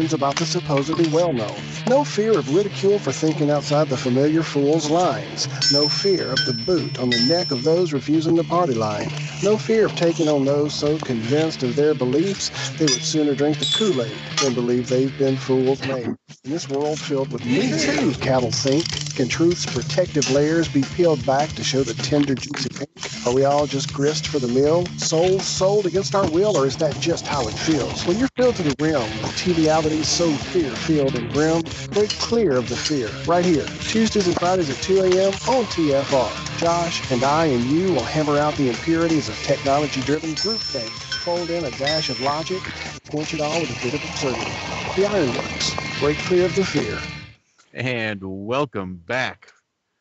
questions about the supposedly well-known. No fear of ridicule for thinking outside the familiar fool's lines. No fear of the boot on the neck of those refusing the party line. No fear of taking on those so convinced of their beliefs they would sooner drink the Kool-Aid than believe they've been fools made. In this world filled with me too, cattle think, can truth's protective layers be peeled back to show the tender, juicy pink? Are we all just grist for the mill, souls sold against our will, or is that just how it feels? When you're filled to the rim with triviality so fear-filled and grim, break clear of the fear, right here, Tuesdays and Fridays at 2 a.m. on TFR. Josh and I and you will hammer out the impurities of technology-driven groupthink, fold in a dash of logic, and quench it all with a bit of absurdity. The Ironworks, break clear of the fear. And welcome back.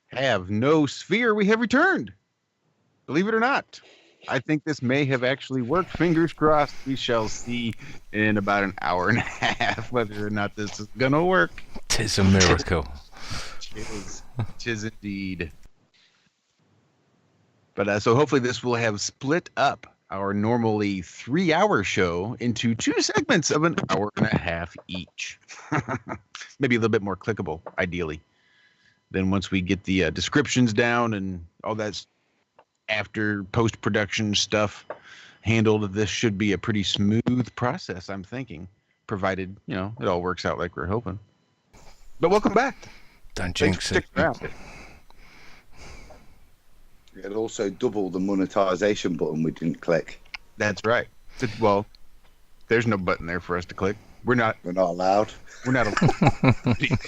Have no sphere, we have returned. Believe it or not, I think this may have actually worked. Fingers crossed. We shall see in about an hour and a half whether or not this is going to work. 'Tis a miracle. Tis indeed. But so hopefully this will have split up our normally 3-hour show into 2 segments of an hour and a half each. Maybe a little bit more clickable, ideally. Then once we get the descriptions down and all that after post-production stuff handled, this should be a pretty smooth process, I'm thinking, provided, it all works out like we're hoping. But welcome back. Don't jinx it. It'll also double the monetization button we didn't click. That's right. Well, there's no button there for us to click. We're not allowed. We're not allowed.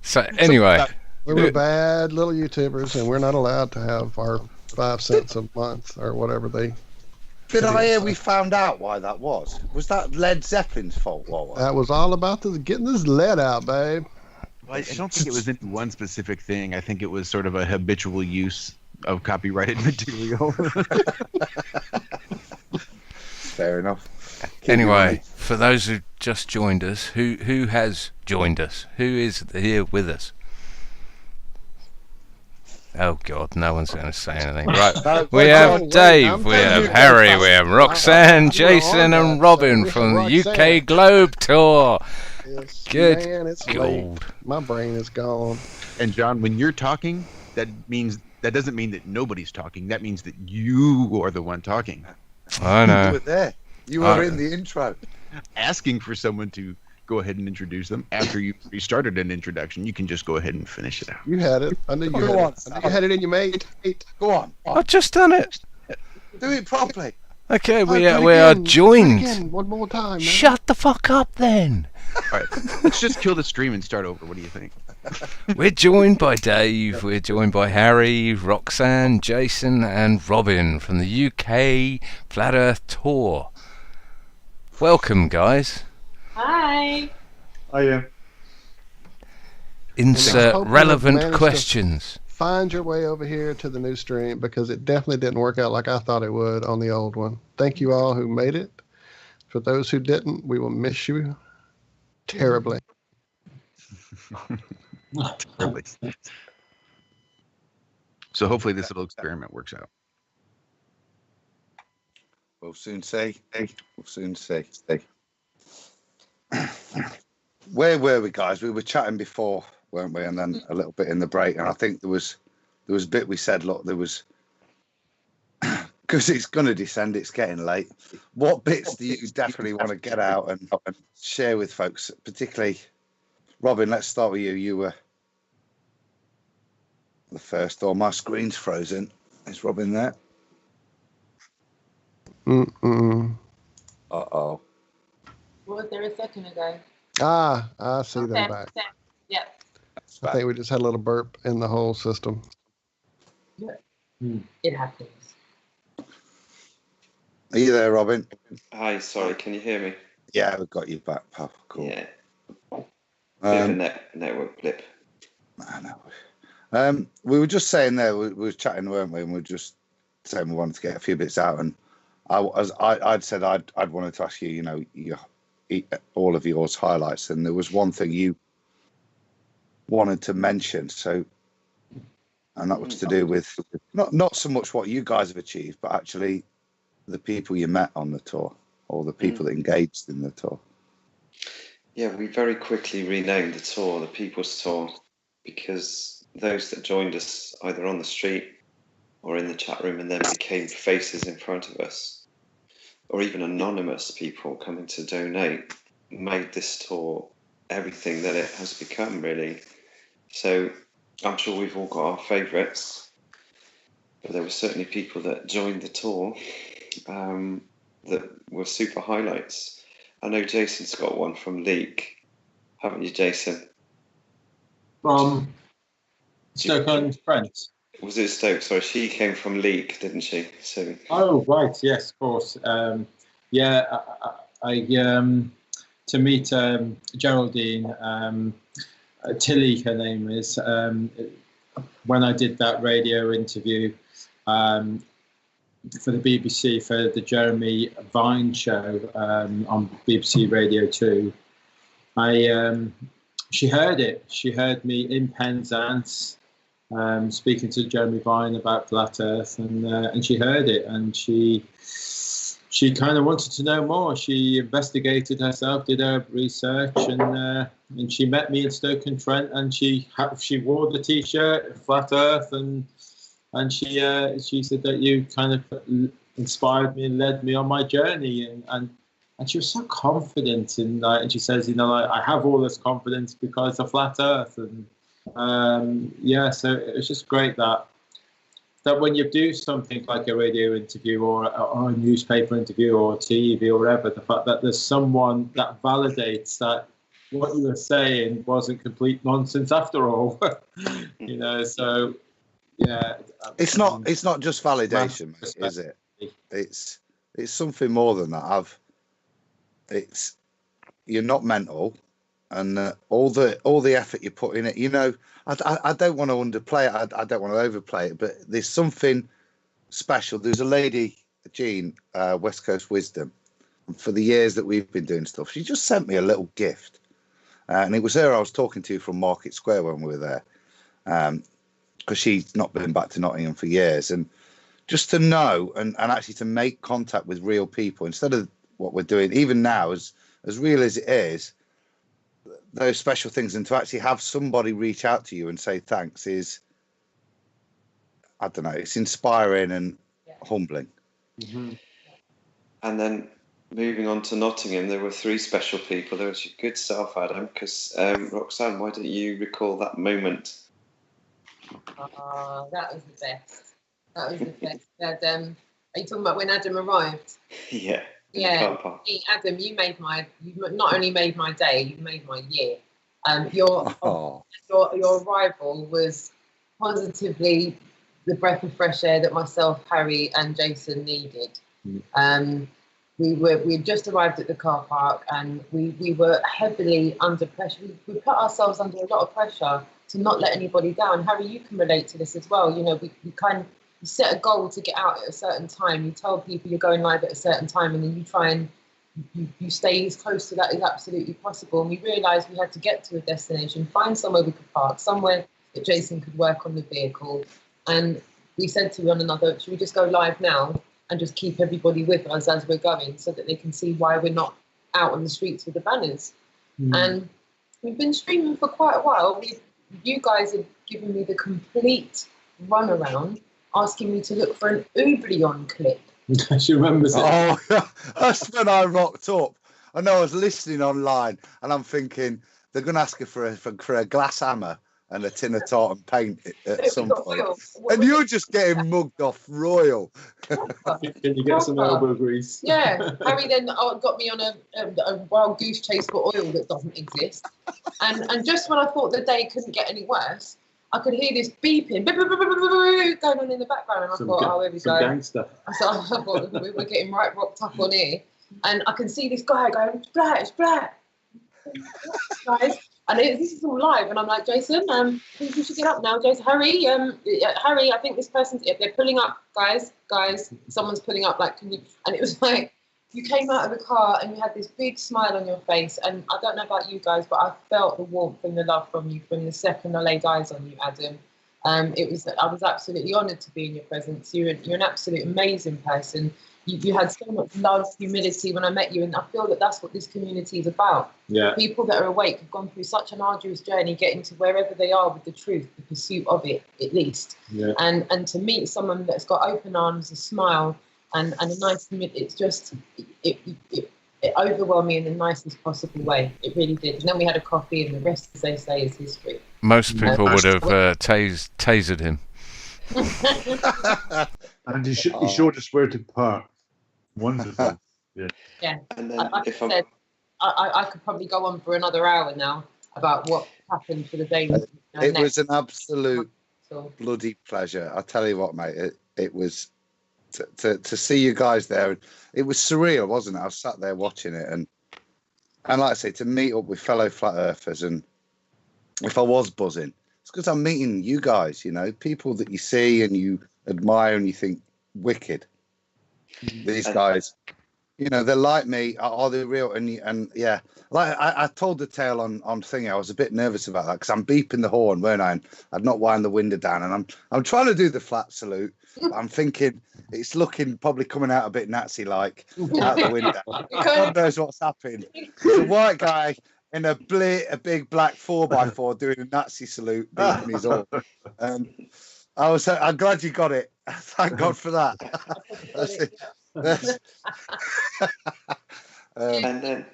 So anyway, we're bad little YouTubers, and we're not allowed to have our 5 cents a month or whatever they. Did I hear we found out why that was? Was that Led Zeppelin's fault? That was all about getting this lead out, babe. Well, I don't think it was any one specific thing. I think it was sort of a habitual use of copyrighted material. Fair enough. Anyway, for those who just joined us, who has joined us? Who is here with us? Oh God, no one's going to say anything. Right, we have Dave, we have Harry, we have Roxanne, Jason, and Robin from the UK Globe Tour. Yes, Good man, it's gold. late. My brain is gone. And John, when you're talking, that doesn't mean that nobody's talking. That means that you are the one talking. I know. You were there. You were in the intro. Asking for someone to go ahead and introduce them after you restarted an introduction, you can just go ahead and finish it out. You had it. I knew you had it. I knew you had it in your mate. Go on. I've just done it. Do it properly. Okay, we are joined. Again, one more time, man. Shut the fuck up then. All right, let's just kill the stream and start over. What do you think? We're joined by Dave, we're joined by Harry, Roxanne, Jason, and Robin from the UK Flat Earth Tour. Welcome, guys. Hi. Hiya. Insert relevant questions. Find your way over here to the new stream because it definitely didn't work out like I thought it would on the old one. Thank you all who made it. For those who didn't, we will miss you terribly. Terribly. So hopefully this little experiment works out. We'll soon see. Where were we, guys? We were chatting before, weren't we? And then a little bit in the break. And I think there was a bit we said, look, there was, because it's going to descend, it's getting late. What bits do you definitely want to get out and share with folks, particularly, Robin, let's start with you. You were the first, or my screen's frozen. Is Robin there? Uh-oh. What was there a second ago? I see them back. Yeah. I think we just had a little burp in the whole system. It happens. Are you there, Robin? Hi, sorry, can you hear me? Yeah, we've got you back, pal. Cool. Yeah. Bit of a network blip. I know. We were just saying there, we were chatting, weren't we? And we were just saying we wanted to get a few bits out. And I'd said I'd wanted to ask you, all of yours highlights. And there was one thing you wanted to mention. So, and that was to do with not so much what you guys have achieved, but actually the people you met on the tour or the people that engaged in the tour. Yeah, we very quickly renamed the tour the People's Tour, because those that joined us either on the street or in the chat room and then became faces in front of us, or even anonymous people coming to donate, made this tour everything that it has become, really. So I'm sure we've all got our favourites, but there were certainly people that joined the tour that were super highlights. I know Jason's got one from Leek, haven't you, Jason? From Stoke-on-Trent. Was it Stoke? Sorry, she came from Leek, didn't she? So. Oh right, yes, of course. Yeah, I to meet Geraldine Tilly, her name is. When I did that radio interview for the BBC for the Jeremy Vine show on BBC Radio 2, she heard it. She heard me in Penzance speaking to Jeremy Vine about Flat Earth, and she heard it, and she kind of wanted to know more. She investigated herself, did her research, and she met me in Stoke-on-Trent, and she wore the T-shirt Flat Earth, and she said that you kind of inspired me and led me on my journey, and she was so confident in that, and she says, I have all this confidence because of Flat Earth, and yeah, so it was just great that when you do something like a radio interview or a newspaper interview or TV or whatever, the fact that there's someone that validates that what you were saying wasn't complete nonsense after all, so yeah. It's not just validation, is it? It's something more than that. You're not mental, and all the effort you put in it. I don't want to underplay it. I don't want to overplay it. But there's something special. There's a lady, Jean, West Coast Wisdom, and for the years that we've been doing stuff, she just sent me a little gift, and it was her I was talking to from Market Square when we were there, because she's not been back to Nottingham for years, and just to know and actually to make contact with real people instead of what we're doing, even now, as real as it is, those special things, and to actually have somebody reach out to you and say thanks is, I don't know, it's inspiring and humbling. Mm-hmm. And then moving on to Nottingham, there were 3 special people. There was your good self, Adam, because Roxanne, why don't you recall that moment? That was the best. That was the best. Are you talking about when Adam arrived? Yeah. Yeah, Adam, you not only made my day, you made my year. Your arrival was positively the breath of fresh air that myself, Harry, and Jason needed. We had just arrived at the car park, and we were heavily under pressure. We put ourselves under a lot of pressure to not let anybody down. Harry, you can relate to this as well. You set a goal to get out at a certain time. You tell people you're going live at a certain time, and then you try and you stay as close to that as absolutely possible. And we realised we had to get to a destination, find somewhere we could park, somewhere that Jason could work on the vehicle. And we said to one another, should we just go live now and just keep everybody with us as we're going, so that they can see why we're not out on the streets with the banners? And we've been streaming for quite a while. You guys have given me the complete runaround, asking me to look for an Oublion clip. She remembers it. Oh, that's when I rocked up. I know I was listening online, and I'm thinking they're going to ask her for a glass hammer and a tin of tartan paint at some point. And you're just getting mugged off royal. Can you get some elbow grease? Yeah. Harry then got me on a wild goose chase for oil that doesn't exist. And just when I thought the day couldn't get any worse, I could hear this beeping going on in the background, and I thought, here we go. Gangster. So I thought we're getting right rocked up on here, and I can see this guy going, it's black, guys, and this is all live, and I'm like, Jason, we should get up now, Jason. Harry, I think this person's, they're pulling up, guys, someone's pulling up, like, can you? And it was like, you came out of the car and you had this big smile on your face, and I don't know about you guys, but I felt the warmth and the love from you from the second I laid eyes on you, Adam. I was absolutely honoured to be in your presence. You're an absolute amazing person. you had so much love, humility when I met you, and I feel that that's what this community is about. Yeah. People that are awake have gone through such an arduous journey getting to wherever they are with the truth, the pursuit of it, at least. Yeah. And to meet someone that's got open arms, a smile, and a nice, it's just, it overwhelmed me in the nicest possible way. It really did. And then we had a coffee, and the rest, as they say, is history. Most people would have tasered him. And he showed us where to park. Wonderful. Yeah. And then Like I said, I could probably go on for another hour now about what happened for the day. It was an absolute bloody pleasure. I tell you what, mate, it was to see you guys there. It was surreal, wasn't it? I was sat there watching it, and like I say, to meet up with fellow flat earthers, and if I was buzzing, it's because I'm meeting you guys, you know, people that you see and you admire and you think, wicked. These guys, you know, they're like me. Are they real? And yeah, like I told the tale on thingy. I was a bit nervous about that because I'm beeping the horn, weren't I? And I'd not wind the window down, and I'm trying to do the flat salute. I'm thinking it's looking probably coming out a bit Nazi-like out the window. God knows what's happened. The white guy in a big black 4x4 doing a Nazi salute, beeping his horn. I'm glad you got it. Thank God for that. And then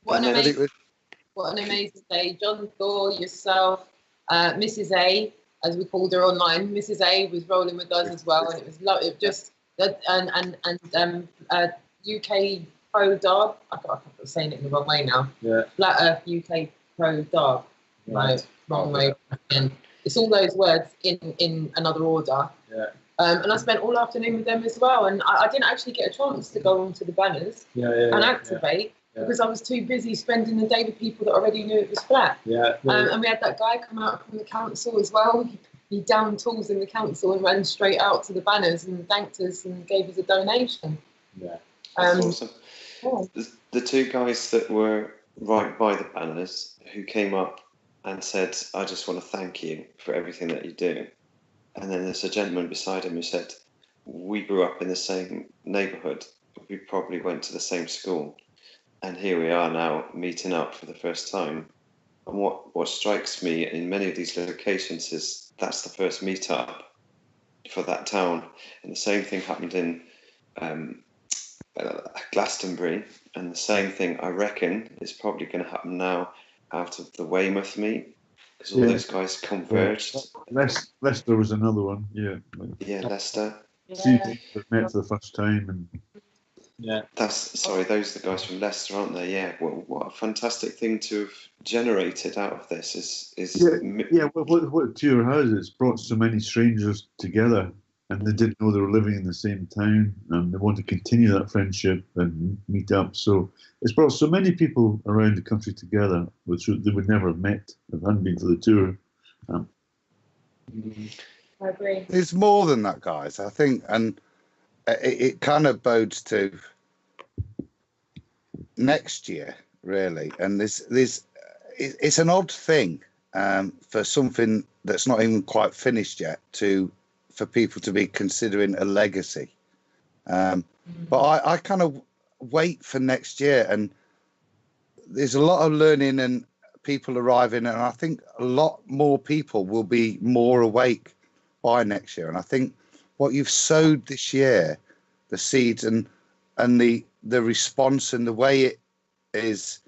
what an amazing day. John Thor, yourself, Mrs. A, as we called her online. Mrs. A was rolling with us as well, and it was it just UK Pro Dog. I can't saying it in the wrong way now. Yeah. Flat Earth UK Pro Dog. Right. No, wrong way. And it's all those words in another order. Yeah. And I spent all afternoon with them as well, and I didn't actually get a chance to go onto the banners and activate because I was too busy spending the day with people that already knew it was flat. Yeah. And we had that guy come out from the council as well. He downed tools in the council and ran straight out to the banners and thanked us and gave us a donation. Yeah. That's awesome. Yeah. The two guys that were right by the banners who came up and said, I just want to thank you for everything that you do. And then there's a gentleman beside him who said, we grew up in the same neighbourhood. We probably went to the same school. And here we are now meeting up for the first time. And what strikes me in many of these locations is that's the first meet-up for that town. And the same thing happened in Glastonbury. And the same thing, I reckon, is probably going to happen now out of the Weymouth meet. Because all those guys converged. Leicester was another one, yeah. Yeah, Leicester. See people met for the first time, and those are the guys from Leicester, aren't they? Yeah. Well, what a fantastic thing to have generated out of this is. What the tour has, it's brought so many strangers together, and they didn't know they were living in the same town, and they want to continue that friendship and meet up. So it's brought so many people around the country together, which they would never have met if it hadn't been for the tour. I agree. It's more than that, guys. I think, and it kind of bodes to next year, really. And it's an odd thing for something that's not even quite finished yet for people to be considering a legacy. But I kind of wait for next year, and there's a lot of learning and people arriving, and I think a lot more people will be more awake by next year. And I think what you've sowed this year, the seeds and the response and the way it is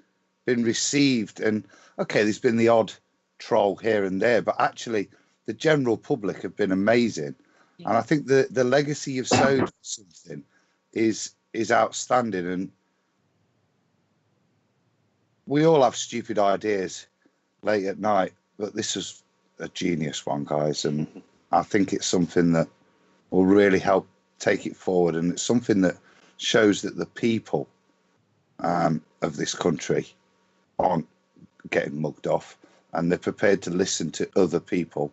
been received, and okay, there's been the odd troll here and there, but actually the general public have been amazing. And I think the legacy you've sowed for something is outstanding. And we all have stupid ideas late at night, but this was a genius one, guys. And I think it's something that will really help take it forward. And it's something that shows that the people of this country aren't getting mugged off, and they're prepared to listen to other people.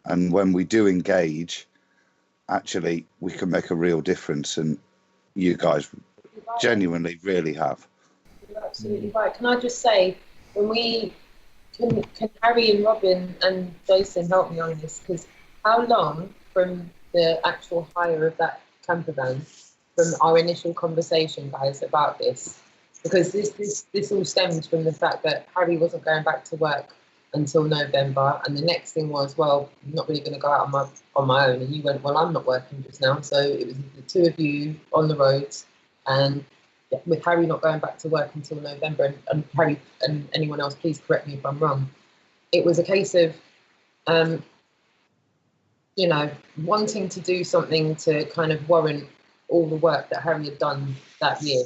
And when we do engage, actually, we can make a real difference. And you guys genuinely really have. You're absolutely right. Can I just say, when we can Harry and Robin and Jason help me on this? Because how long from the actual hire of that camper van from our initial conversation, guys, about this, because this all stems from the fact that Harry wasn't going back to work until November, and the next thing was, well, I'm not really going to go out on my own, and you went, well, I'm not working just now, so it was the two of you on the roads, and with Harry not going back to work until November, and Harry and anyone else, please correct me if I'm wrong, it was a case of you know, wanting to do something to kind of warrant all the work that Harry had done that year.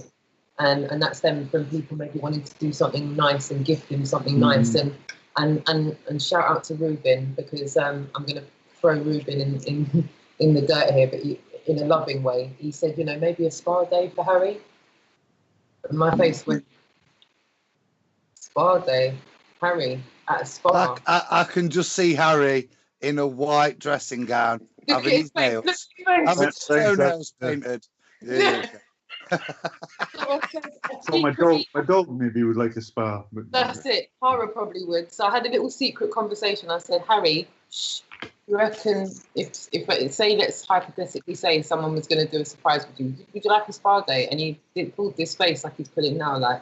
And that stemmed from people maybe wanting to do something nice and gift him something nice. And shout out to Ruben, because I'm going to throw Ruben in the dirt here, but in a loving way. He said, you know, maybe a spa day for Harry. And my face went, spa day? Harry at a spa? I can just see Harry in a white dressing gown, having his nails, having his toenails painted. Yeah. So my dog maybe would like a spa. But that's it. Tara probably would. So I had a little secret conversation. I said, Harry, you reckon if say, let's hypothetically say someone was going to do a surprise with you, would you like a spa day? And he pulled this face like he's pulling now, like.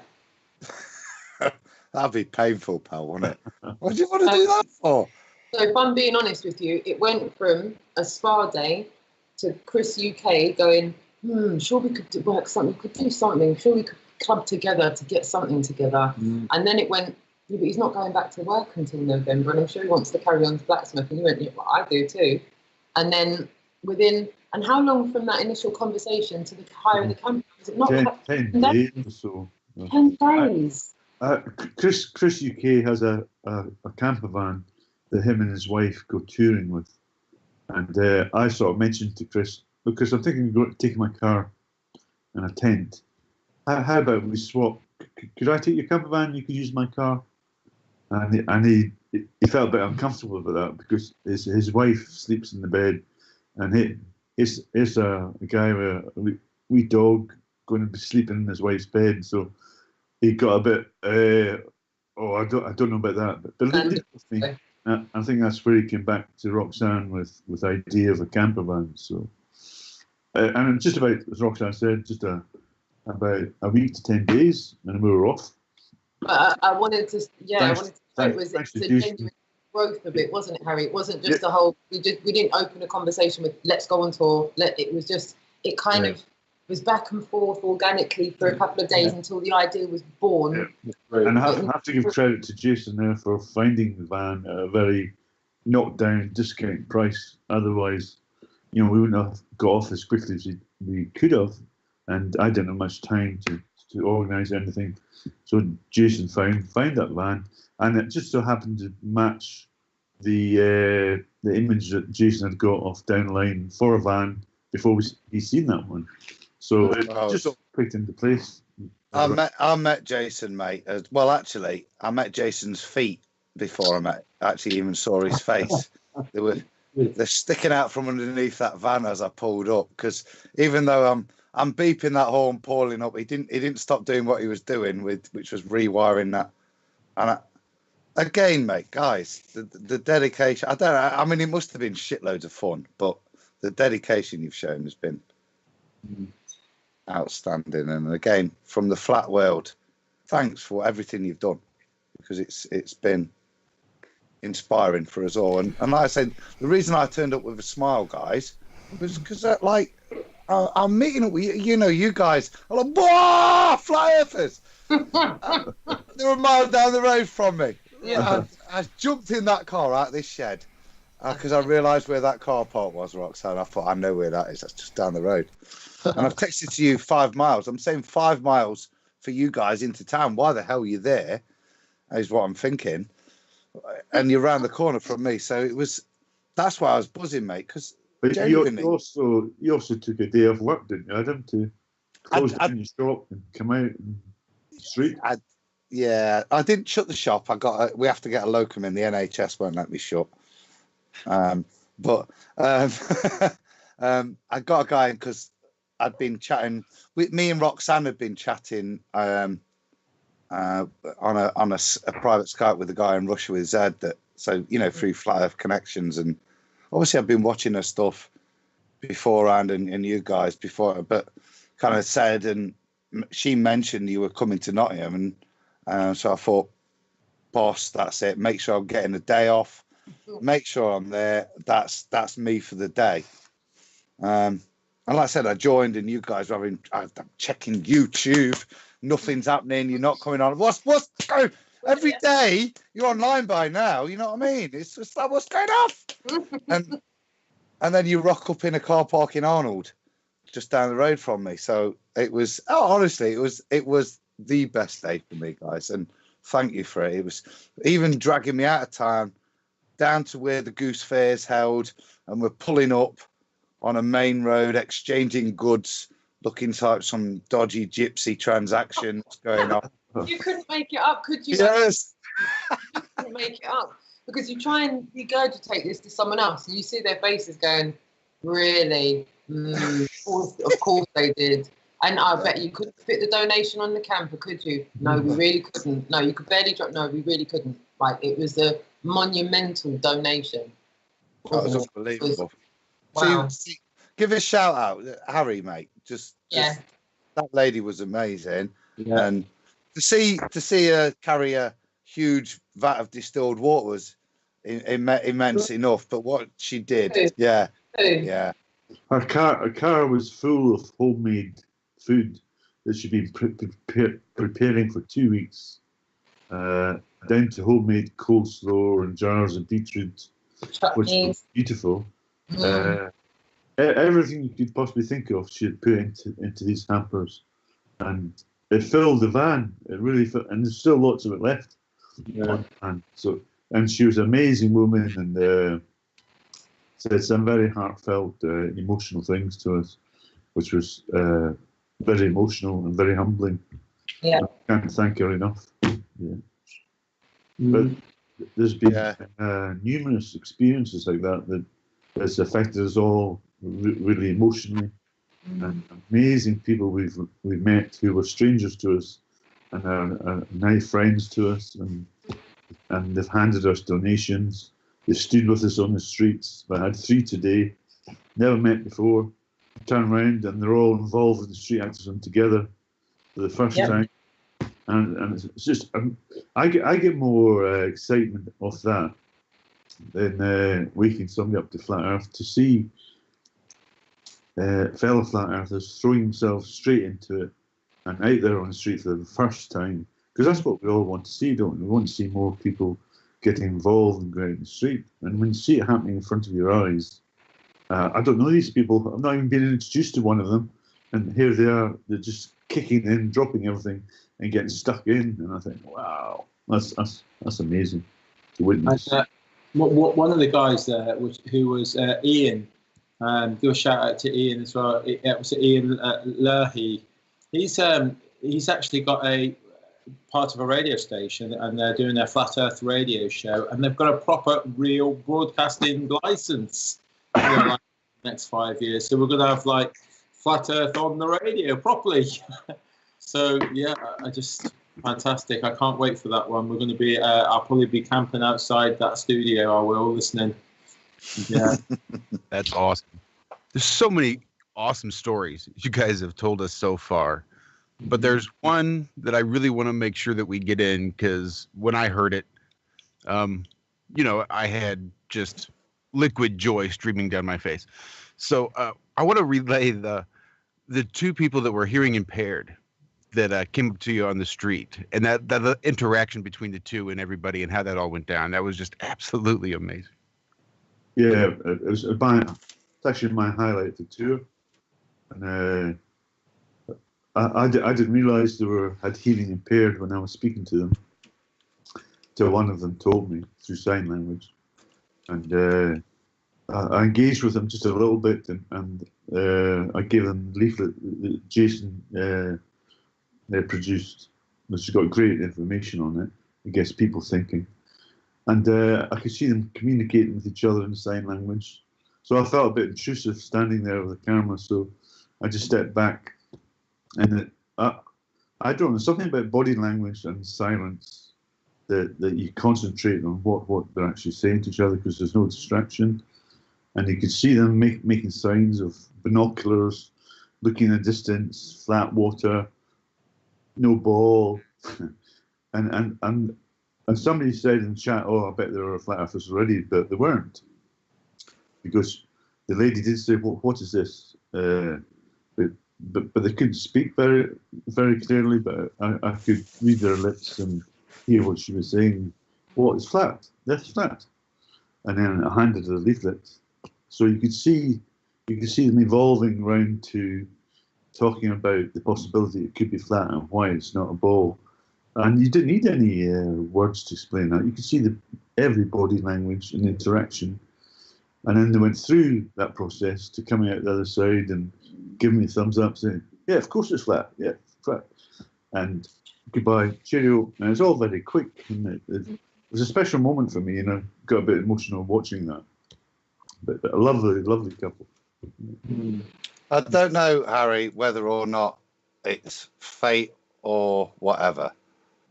That'd be painful, pal, wouldn't it? What do you want to do that for? So if I'm being honest with you, it went from a spa day to Chris UK going, sure we could work something, we could do something, sure we could club together to get something together. And then it went, yeah, but he's not going back to work until November, and I'm sure he wants to carry on to blacksmith. And he went, yeah, well, I do too. And then and how long from that initial conversation to the hire of the camper? Was it not 10 days or so. 10 days. Chris UK has a camper van that him and his wife go touring with, and I sort of mentioned to Chris, because I'm thinking of taking my car and a tent. How about we swap? Could I take your camper van? You could use my car. And he felt a bit uncomfortable about that, because his wife sleeps in the bed, and it's a guy with a wee dog going to be sleeping in his wife's bed. So he got a bit, I don't know about that, but believe me, I think that's where he came back to Roxanne with the idea of a camper van. So, and just about, as Roxanne said, just about a week to 10 days, and we were off. But I wanted to, it was a genuine growth of it, wasn't it, Harry? It wasn't just a whole, we didn't open a conversation with, let's go on tour. It was just, it kind of was back and forth organically for a couple of days until the idea was born. And I have to give credit to Jason there for finding the van at a very knocked down discount price. Otherwise, we wouldn't have got off as quickly as we could have, and I didn't have much time to organise anything. So Jason found that van, and it just so happened to match the image that Jason had got off down the line for a van before he'd seen that one. So it just all clicked into place. I met Jason, mate. Well, actually, I met Jason's feet before I even saw his face. They're sticking out from underneath that van as I pulled up, because even though I'm beeping that horn, pulling up, he didn't stop doing what he was doing, which was rewiring that. And again, mate, guys, the dedication. I mean, it must have been shitloads of fun, but the dedication you've shown has been outstanding. And again, from the flat world, thanks for everything you've done, because it's been inspiring for us all. And like I said, the reason I turned up with a smile, guys, was because I'm meeting up with you guys are like, whoa, fly earthers. They were miles down the road from me. Yeah, I jumped in that car out of this shed because I realised where that car park was, Roxanne. I thought, I know where that is. That's just down the road. And I've texted to you 5 miles. I'm saying 5 miles for you guys into town. Why the hell are you there? Is what I'm thinking. And you're round the corner from me. So that's why I was buzzing, mate. Because you also took a day off work, didn't you, Adam, to close down your shop and come out and street? I didn't shut the shop. We have to get a locum in. The NHS won't let me shut. But I got a guy in because I'd been chatting with me and Roxanne had been chatting on a private Skype with a guy in Russia with Zed, through Flat Earth Connections, and obviously I've been watching her stuff beforehand and you guys before, but kind of said, and she mentioned you were coming to Nottingham, and so I thought, boss, that's it. Make sure I'm getting a day off. Make sure I'm there. That's me for the day. And like I said, I joined, and you guys were I'm checking YouTube. Nothing's happening. You're not coming on. What's going? Every day you're online by now. You know what I mean? It's just like, what's going on? And then you rock up in a car park in Arnold, just down the road from me. So it was, honestly, it was the best day for me, guys. And thank you for it. It was even dragging me out of town down to where the Goose Fair's held, and we're pulling up on a main road, exchanging goods, looking like some dodgy gypsy transactions going on. You couldn't make it up, could you? Yes. You couldn't make it up. Because you try and regurgitate this to someone else, and you see their faces going, really? Of course they did. And I bet you couldn't fit the donation on the camper, could you? No, we really couldn't. No, you could barely drop. No, we really couldn't. Like, it was a monumental donation. That was unbelievable. Wow. See, give a shout out, Harry, mate. Just that lady was amazing. Yeah. And to see her carry a huge vat of distilled water was immense enough. But what she did, yeah. Her car was full of homemade food that she'd been preparing for 2 weeks, down to homemade coleslaw and jars of beetroot, which was beautiful. Everything you could possibly think of, she had put into these hampers, and it filled the van. It really filled, and there's still lots of it left. Yeah. And she was an amazing woman, and said some very heartfelt, emotional things to us, which was very emotional and very humbling. Yeah. I can't thank her enough. Yeah. But there's been numerous experiences like that has affected us all really emotionally. And amazing people we've met who were strangers to us and are now friends to us, and they've handed us donations. They stood with us on the streets. I had 3 today, never met before. Turn around and they're all involved in the street activism together for the first time. And it's just, I get more excitement off that than waking somebody up to Flat Earth, to see fellow Flat Earthers throwing themselves straight into it and out there on the street for the first time. Because that's what we all want to see, don't we? We want to see more people getting involved and going out in the street. And when you see it happening in front of your eyes, I don't know these people. I've not even been introduced to one of them. And here they are, they're just kicking in, dropping everything and getting stuck in. And I think, wow, that's amazing to witness. One of the guys there, who was Ian, do a shout out to Ian as well. It was Ian Leahy. He's actually got a part of a radio station, and they're doing their Flat Earth radio show, and they've got a proper real broadcasting license for the next 5 years. So we're going to have like Flat Earth on the radio properly. So yeah, fantastic. I can't wait for that one. We're going to be, I'll probably be camping outside that studio. I will, listening. Yeah. That's awesome. There's so many awesome stories you guys have told us so far. But there's one that I really want to make sure that we get in, because when I heard it, I had just liquid joy streaming down my face. So I want to relay the 2 people that were hearing impaired that came up to you on the street, and that the interaction between the 2 and everybody and how that all went down. That was just absolutely amazing. Yeah, it's actually my highlight of the tour. And I didn't realise they had hearing impaired when I was speaking to them, till one of them told me through sign language. And I engaged with them just a little bit, and I gave them the leaflet that Jason produced, which has got great information on it. It gets people thinking. And I could see them communicating with each other in sign language. So I felt a bit intrusive standing there with the camera, so I just stepped back. And I don't know, something about body language and silence that you concentrate on what they're actually saying to each other, because there's no distraction. And you could see them making signs of binoculars looking in the distance, flat water, no ball, and somebody said in chat, "Oh, I bet there were flat earthers already," but there weren't, because the lady did say, "What is this?" But they couldn't speak very clearly. But I could read their lips and hear what she was saying. "Well, it's flat. That's flat." And then I handed her the leaflet, so you could see them evolving round to talking about the possibility it could be flat and why it's not a ball. And you didn't need any words to explain that. You could see every body language and interaction. And then they went through that process to coming out the other side and giving me thumbs up, saying, "Yeah, of course it's flat. Yeah, flat." And goodbye, cheerio. And it's all very quick. And it was a special moment for me, you know. Got a bit emotional watching that. But a lovely, lovely couple. I don't know, Harry, whether or not it's fate or whatever,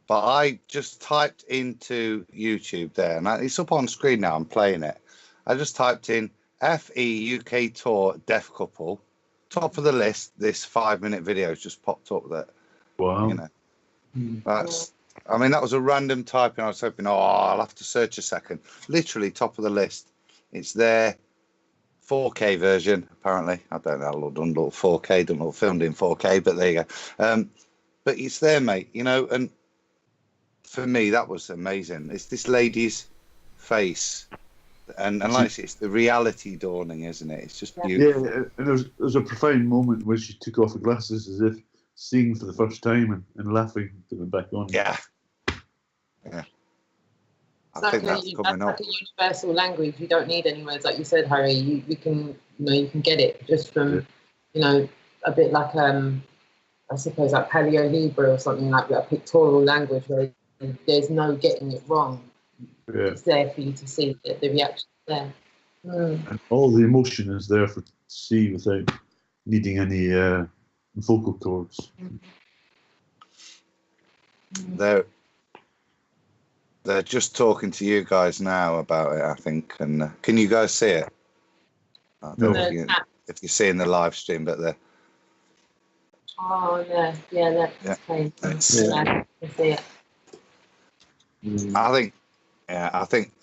but I just typed into YouTube there, and it's up on screen now. I'm playing it. I just typed in FE UK Tour Deaf Couple. Top of the list, this 5-minute video has just popped up that, Wow. you know, that was a random typing. I was hoping, I'll have to search a second. Literally top of the list. It's there. 4K version, apparently. I don't know, done little 4K, done little filmed in 4K, but there you go. But it's there, mate, you know, and for me, that was amazing. It's this lady's face. And like I say, it's the reality dawning, isn't it? It's just beautiful. Yeah, and there's a profound moment where she took off her glasses as if seeing for the first time and laughing, put them back on. Yeah. I think that's coming up. Like a universal language. You don't need any words, like you said, Harry. You can get it just from, a bit like I suppose like Paleo Hebrew or something, like a pictorial language where there's no getting it wrong. Yeah. It's there for you to see the reaction there. And all the emotion is there to see without needing any vocal cords. They're just talking to you guys now about it, I think. And can you guys see it? I don't know if you're seeing the live stream, but they're... Oh, yeah, that's plain. I can see it. I think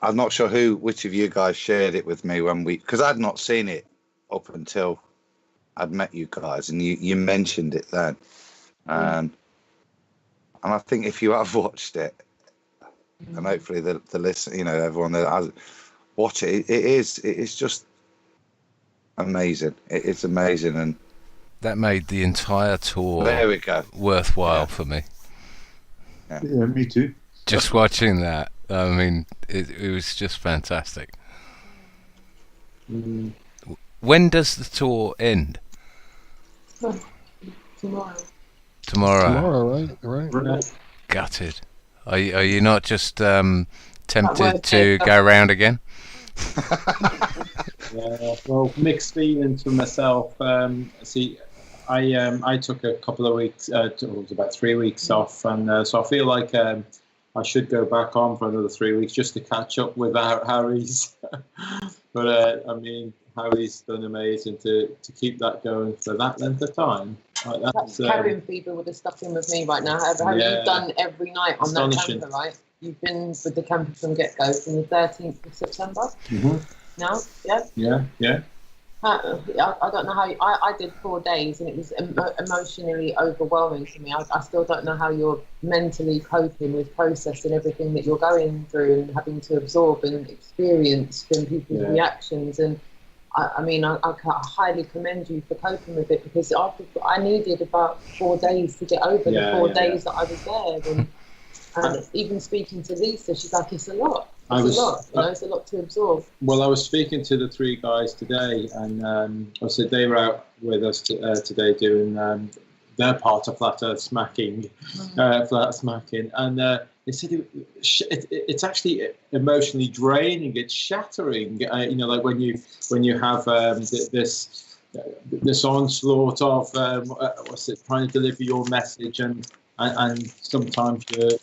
I'm not sure which of you guys shared it with me because I'd not seen it up until I'd met you guys, and you mentioned it then. And I think if you have watched it, and hopefully the listen, everyone that has watch it, it's just amazing. It's amazing, and that made the entire tour there we go worthwhile for me. Yeah, me too. Just watching that, I mean, it was just fantastic. When does the tour end? Tomorrow, right. Gutted. Are you not just tempted to go around again? Well, mixed feelings for myself. I took a couple of weeks, it was about 3 weeks off, and so I feel like I should go back on for another 3 weeks just to catch up with Harry's. But Harry's done amazing to keep that going for that length of time. That cabin fever would have stuck in with me right now. Harry, you've done every night on that camper, right? You've been with the camper from get-go from the 13th of September. Mm-hmm. Now, yeah. I don't know how I did 4 days, and it was emotionally overwhelming for me. I still don't know how you're mentally coping with processing everything that you're going through and having to absorb and experience from people's reactions. And I highly commend you for coping with it, because I needed about 4 days to get over the 4 days that I was there. And even speaking to Lisa, she's like, it's a lot. It's a lot to absorb. Well, I was speaking to the 3 guys today, and I said they were out with us today doing their part of flat earth smacking, and they said it's actually emotionally draining. It's shattering. Like when you have this onslaught of trying to deliver your message, and sometimes you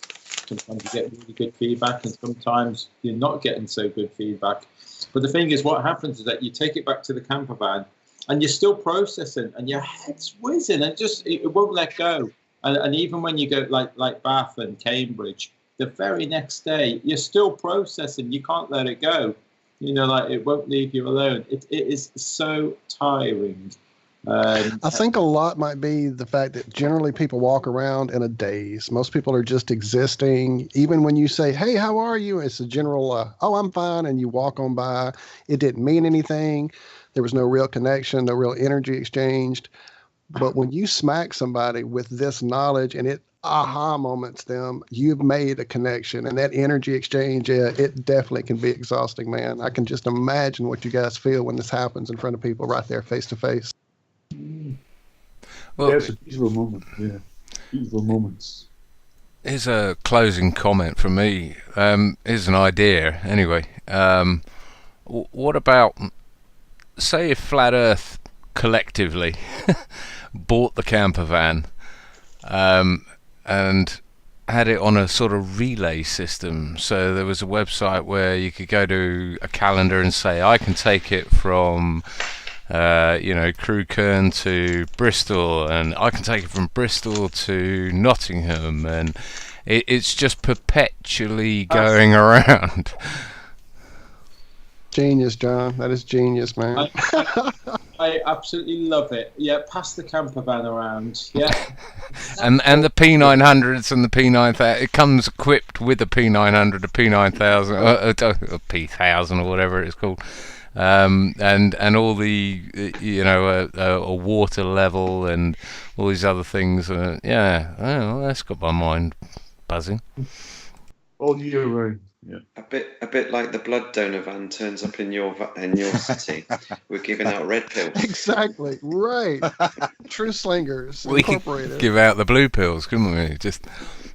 get really good feedback, and sometimes you're not getting so good feedback. But the thing is, what happens is that you take it back to the camper van, and you're still processing, and your head's whizzing, and it won't let go. And even when you go like Bath and Cambridge, the very next day you're still processing. You can't let it go. Like it won't leave you alone. It is so tiring. I think a lot might be the fact that generally people walk around in a daze. Most people are just existing. Even when you say, "Hey, how are you?" It's a general, "Oh, I'm fine," and you walk on by. It didn't mean anything. There was no real connection, no real energy exchanged. But when you smack somebody with this knowledge and it aha moments them, you've made a connection, and that energy exchange, it definitely can be exhausting, man. I can just imagine what you guys feel when this happens in front of people right there face to face. Well, it's a beautiful moment. Yeah, beautiful moments. Here's a closing comment from me. Here's an idea, anyway. What about, say, if Flat Earth collectively bought the camper van and had it on a sort of relay system? So there was a website where you could go to a calendar and say, I can take it from Crewkern to Bristol, and I can take it from Bristol to Nottingham, and it's just perpetually going around. Genius, John. That is genius, man. I absolutely love it. Yeah, pass the camper van around. Yeah. and the P900s and the P9000, it comes equipped with a P900, a P9000, a P1000 or whatever it's called. And all the a water level and all these other things. That's got my mind buzzing. All year round. Yeah. A bit like the blood donor van turns up in your city. We're giving out red pills. Exactly right. True Slingers We Incorporated. could give out the blue pills, couldn't we?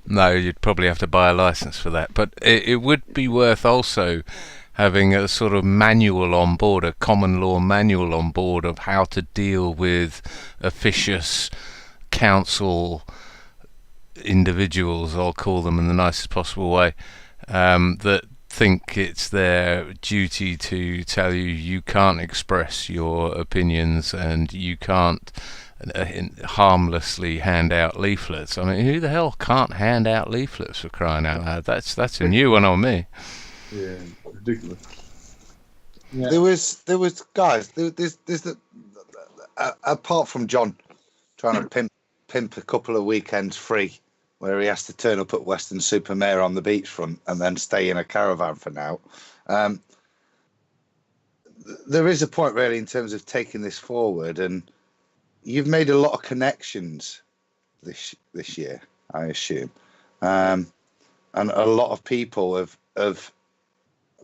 No, you'd probably have to buy a license for that. But it would be worth also having a sort of manual on board, a common law manual on board of how to deal with officious council individuals, I'll call them in the nicest possible way, that think it's their duty to tell you can't express your opinions and you can't harmlessly hand out leaflets. I mean, who the hell can't hand out leaflets, for crying out loud? That's a new one on me. Yeah, ridiculous. Yeah. There was guys. There's apart from John trying to pimp a couple of weekends free, where he has to turn up at Western Supermare on the beachfront and then stay in a caravan for now. There is a point really in terms of taking this forward, and you've made a lot of connections this year, I assume, and a lot of people have,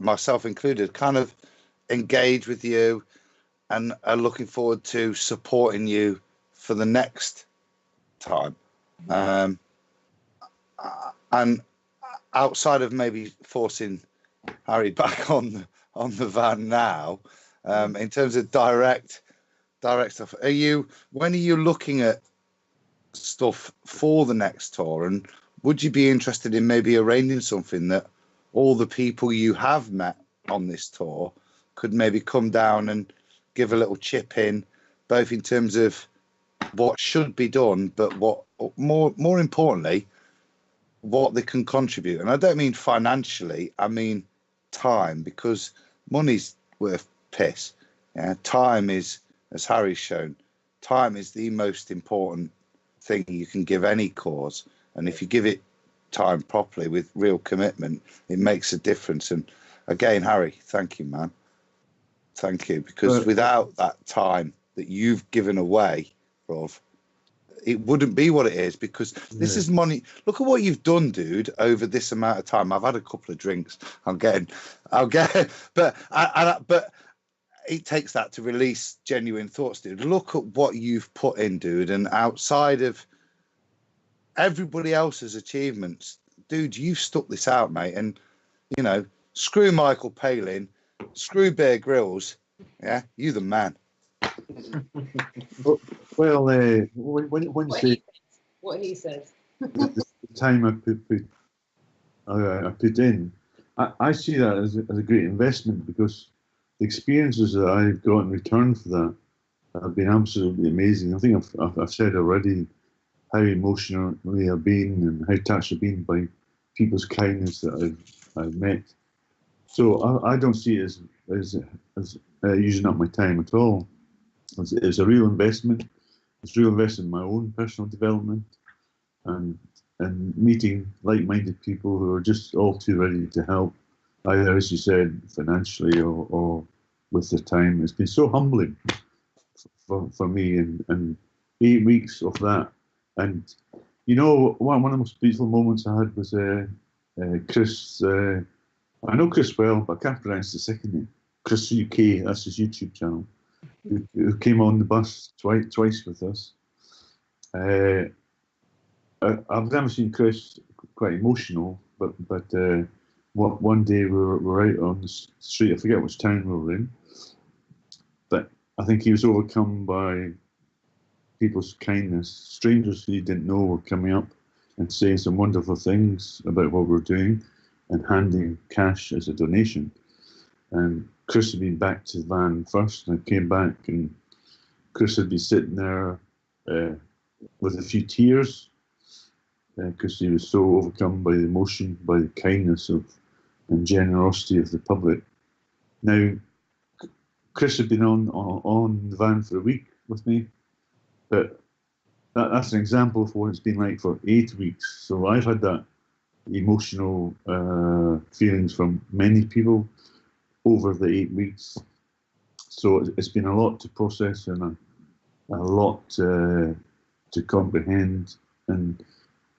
myself included, kind of engaged with you and are looking forward to supporting you for the next time. And outside of maybe forcing Harry back on the van now, in terms of direct stuff, when are you looking at stuff for the next tour, and would you be interested in maybe arranging something that all the people you have met on this tour could maybe come down and give a little chip in, both in terms of what should be done, but what more importantly, what they can contribute? And I don't mean financially, I mean time, because money's worth piss. Yeah, time is, as Harry's shown, time is the most important thing you can give any cause, and if you give it time properly with real commitment, it makes a difference. And again, Harry, thank you, man. Thank you, because without that time that you've given away, Rob, it wouldn't be what it is, because this is money. Look at what you've done, dude, over this amount of time. I've had a couple of drinks. I'll get but it takes that to release genuine thoughts, dude. Look at what you've put in, dude, and outside of everybody else's achievements, dude, you've stuck this out, mate. And screw Michael Palin, screw Bear Grylls, yeah, you the man. Well, when you say what he says, the time I put in, I see that as a great investment, because the experiences that I've got in return for that have been absolutely amazing. I think I've said already how emotionally I've been and how touched I've been by people's kindness that I've met. So I don't see it as using up my time at all. It's a real investment. It's a real investment in my own personal development and meeting like-minded people who are just all too ready to help, either, as you said, financially or with their time. It's been so humbling for me, and 8 weeks of that. And you know, one of the most beautiful moments I had was Chris. I know Chris well, but I can't pronounce the second name. Chris UK, that's his YouTube channel, who came on the bus twice with us. I've never seen Chris quite emotional, but one day we were out on the street. I forget which town we were in, but I think he was overcome by people's kindness. Strangers who he didn't know were coming up and saying some wonderful things about what we're doing and handing cash as a donation. And Chris had been back to the van first, and I came back, and Chris had been sitting there with a few tears because he was so overcome by the emotion, by the kindness and generosity of the public. Now, Chris had been on the van for a week with me, but that's an example of what it's been like for 8 weeks. So I've had that emotional feelings from many people over the 8 weeks. So it's been a lot to process and a lot to comprehend. And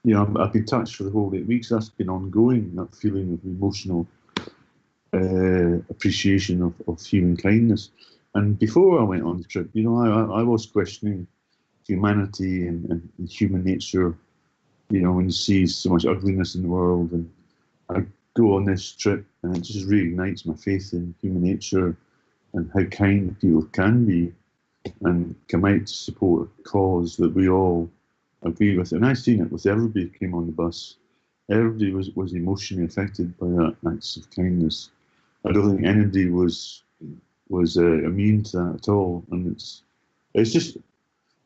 you know, I've been touched for the whole 8 weeks. That's been ongoing, that feeling of emotional appreciation of human kindness. And before I went on the trip, you know, I was questioning humanity and human nature. You know, when you see so much ugliness in the world, and I go on this trip, and it just reignites my faith in human nature and how kind people can be, and come out to support a cause that we all agree with. And I've seen it with everybody who came on the bus. Everybody was emotionally affected by that acts of kindness. I don't think anybody was immune to that at all. And it's just,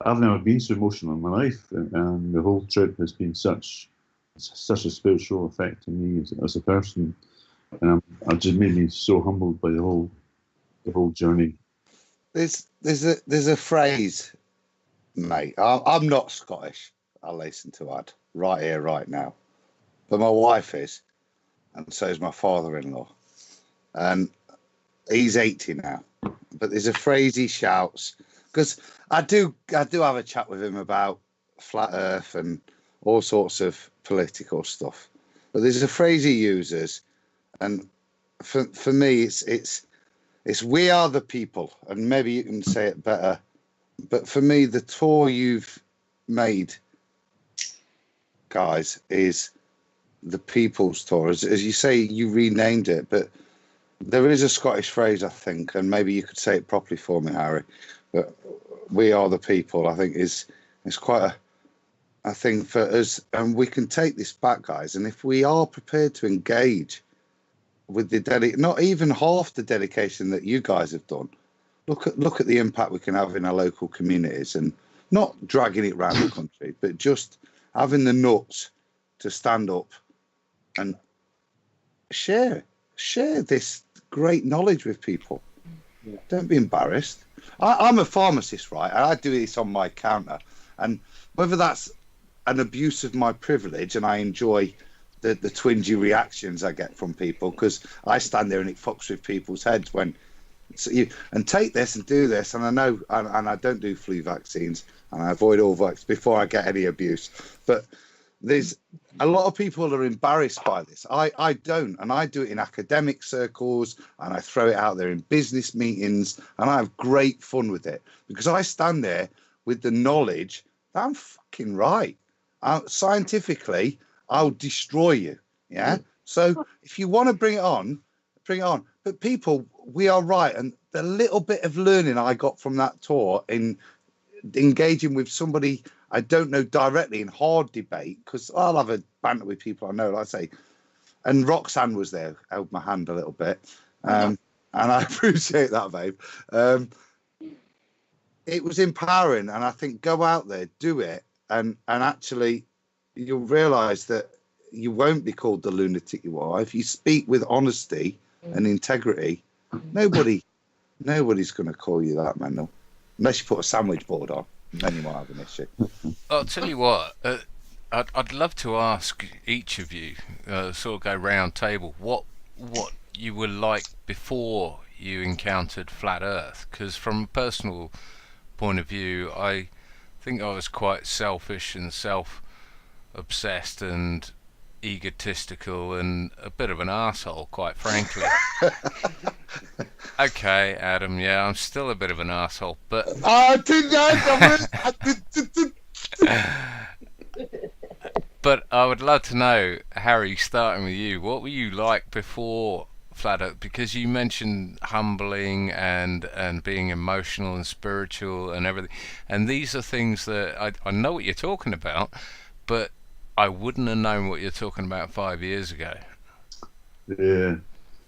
I've never been so emotional in my life, and the whole trip has been such a spiritual effect on me as a person, and I've just made me so humbled by the whole journey. There's a phrase, mate. I'm not Scottish, I'll hasten to add, right here, right now. But my wife is, and so is my father-in-law. And he's 80 now. But there's a phrase he shouts, because I do have a chat with him about flat earth and all sorts of political stuff. But there's a phrase he uses, and for me it's we are the people, and maybe you can say it better. But for me, the tour you've made, guys, is the people's tour. As you say, you renamed it, but there is a Scottish phrase, I think, and maybe you could say it properly for me, Harry. But we are the people, I think, is quite a thing for us, and we can take this back, guys. And if we are prepared to engage with not even half the dedication that you guys have done, look at the impact we can have in our local communities, and not dragging it around the country, but just having the nuts to stand up and share this great knowledge with people. Yeah. Don't be embarrassed. I'm a pharmacist, right? And I do this on my counter, and whether that's an abuse of my privilege, and I enjoy the twingy reactions I get from people, because I stand there and it fucks with people's heads when and take this and do this, and I know, and I don't do flu vaccines, and I avoid all vaccines before I get any abuse. But there's a lot of people that are embarrassed by this. I don't, and I do it in academic circles, and I throw it out there in business meetings, and I have great fun with it, because I stand there with the knowledge that I'm fucking right. Scientifically, I'll destroy you. Yeah. So if you want to bring it on, bring it on. But people, we are right. And the little bit of learning I got from that tour in engaging with somebody I don't know directly in hard debate, because I'll have a banter with people I know, like I say. And Roxanne was there, held my hand a little bit. And I appreciate that, babe. it was empowering, and I think go out there, do it, and actually you'll realise that you won't be called the lunatic you are if you speak with honesty and integrity. Nobody's going to call you that, man. No. Unless you put a sandwich board on, then you might have an issue. I'll tell you what. I'd love to ask each of you, sort of go round table, what you were like before you encountered flat Earth. Because from a personal point of view, I think I was quite selfish and self-obsessed and egotistical and a bit of an arsehole, quite frankly. Okay, Adam, yeah, I'm still a bit of an arsehole, but... But I would love to know, Harry, starting with you, what were you like before Flat Earth? Because you mentioned humbling and being emotional and spiritual and everything. And these are things that I know what you're talking about, but I wouldn't have known what you're talking about 5 years ago. Yeah.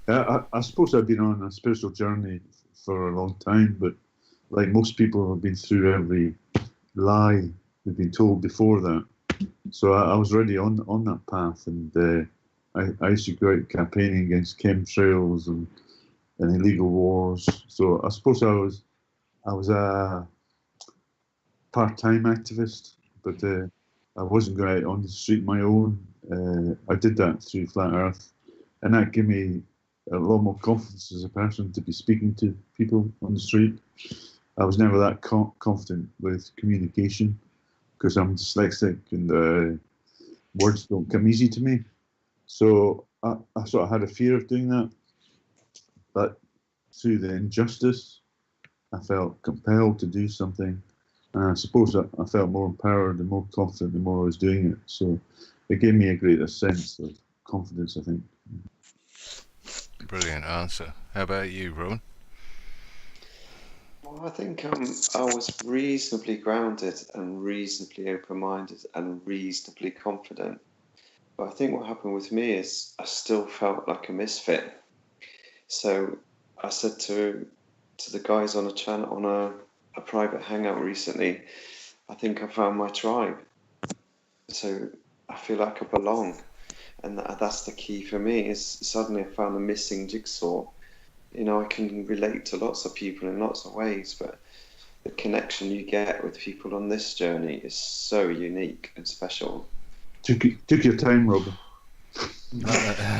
I suppose I've been on a spiritual journey for a long time, but like most people, I've been through every lie we've been told before that. So I was already on that path, and I used to go out campaigning against chemtrails and illegal wars. So I suppose I was a part-time activist, but I wasn't going out on the street my own. I did that through Flat Earth, and that gave me a lot more confidence as a person to be speaking to people on the street. I was never that confident with communication because I'm dyslexic and words don't come easy to me. So I sort of had a fear of doing that. But through the injustice, I felt compelled to do something. And I suppose I felt more empowered and more confident the more I was doing it. So it gave me a greater sense of confidence, I think. Brilliant answer. How about you, Ron? Well, I think I was reasonably grounded and reasonably open-minded and reasonably confident. But I think what happened with me is I still felt like a misfit. So I said to the guys on a channel, on a private hangout recently, I think I found my tribe. So I feel like I belong. And that's the key for me, is suddenly I found a missing jigsaw. You know, I can relate to lots of people in lots of ways, but the connection you get with people on this journey is so unique and special. Took your time, Robin.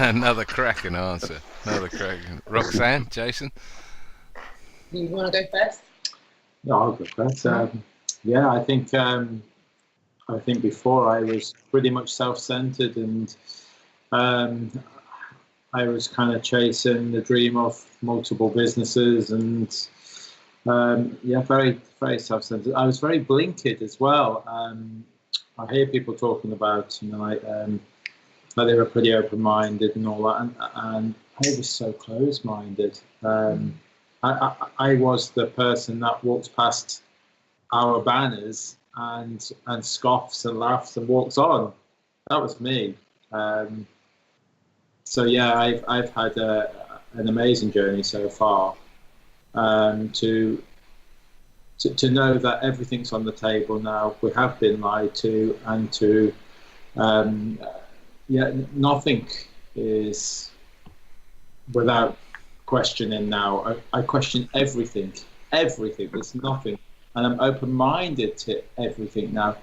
Another cracking answer. Another cracking. Roxanne, Jason? You want to go first? No, I'll go first. Yeah, I think before I was pretty much self-centered, and I was kind of chasing the dream of multiple businesses, and very, very self-centered. I was very blinkered as well. I hear people talking about, that they were pretty open-minded and all that, and I was so close-minded. I was the person that walks past our banners and scoffs and laughs and walks on. That was me. So yeah, I've had an amazing journey so far. To know that everything's on the table now. We have been lied to, and nothing is without questioning now. I question everything. There's nothing, and I'm open-minded to everything now.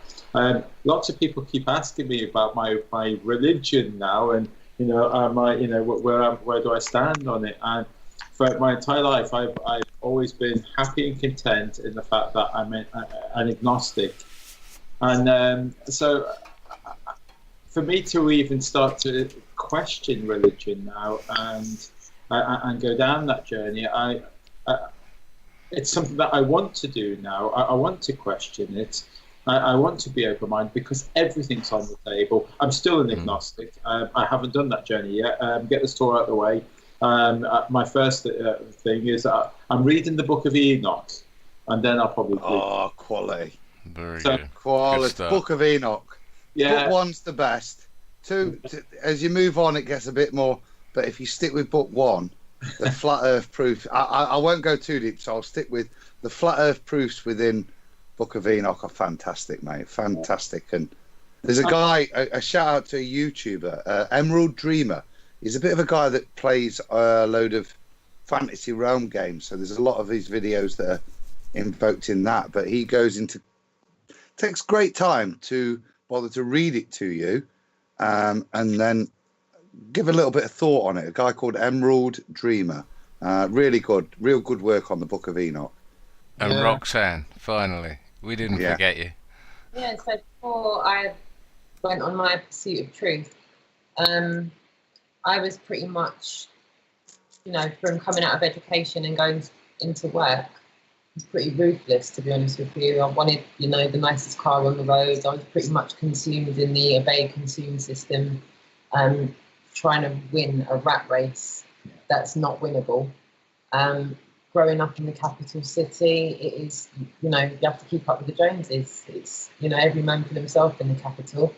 Lots of people keep asking me about my religion now, and where do I stand on it? And for my entire life, I've always been happy and content in the fact that I'm an agnostic. And so for me to even start to question religion now and go down that journey, it's something that I want to do now. I want to question it. I want to be open-minded because everything's on the table. I'm still an agnostic. I haven't done that journey yet. Get this tour out of the way. My first thing is I'm reading the Book of Enoch, and then I'll probably... quality. Very good. Quality. Good Book of Enoch. Yeah. Book 1's the best. 2, as you move on, it gets a bit more. But if you stick with Book 1, the flat Earth proof. I won't go too deep, so I'll stick with the flat Earth proofs within Book of Enoch are fantastic, mate. Fantastic. And there's a guy, a shout out to a YouTuber, Emerald Dreamer. He's a bit of a guy that plays a load of fantasy realm games. So there's a lot of his videos that are invoked in that. But he takes great time to bother to read it to you, and then give a little bit of thought on it. A guy called Emerald Dreamer. Really good, real good work on the Book of Enoch. And Roxanne, finally. We didn't forget you. Yeah, so before I went on my pursuit of truth, I was pretty much, from coming out of education and going into work, was pretty ruthless, to be honest with you. I wanted, the nicest car on the road. I was pretty much consumed in the obey, consume system, trying to win a rat race that's not winnable. Growing up in the capital city, it is, you have to keep up with the Joneses. It's, every man for himself in the capital.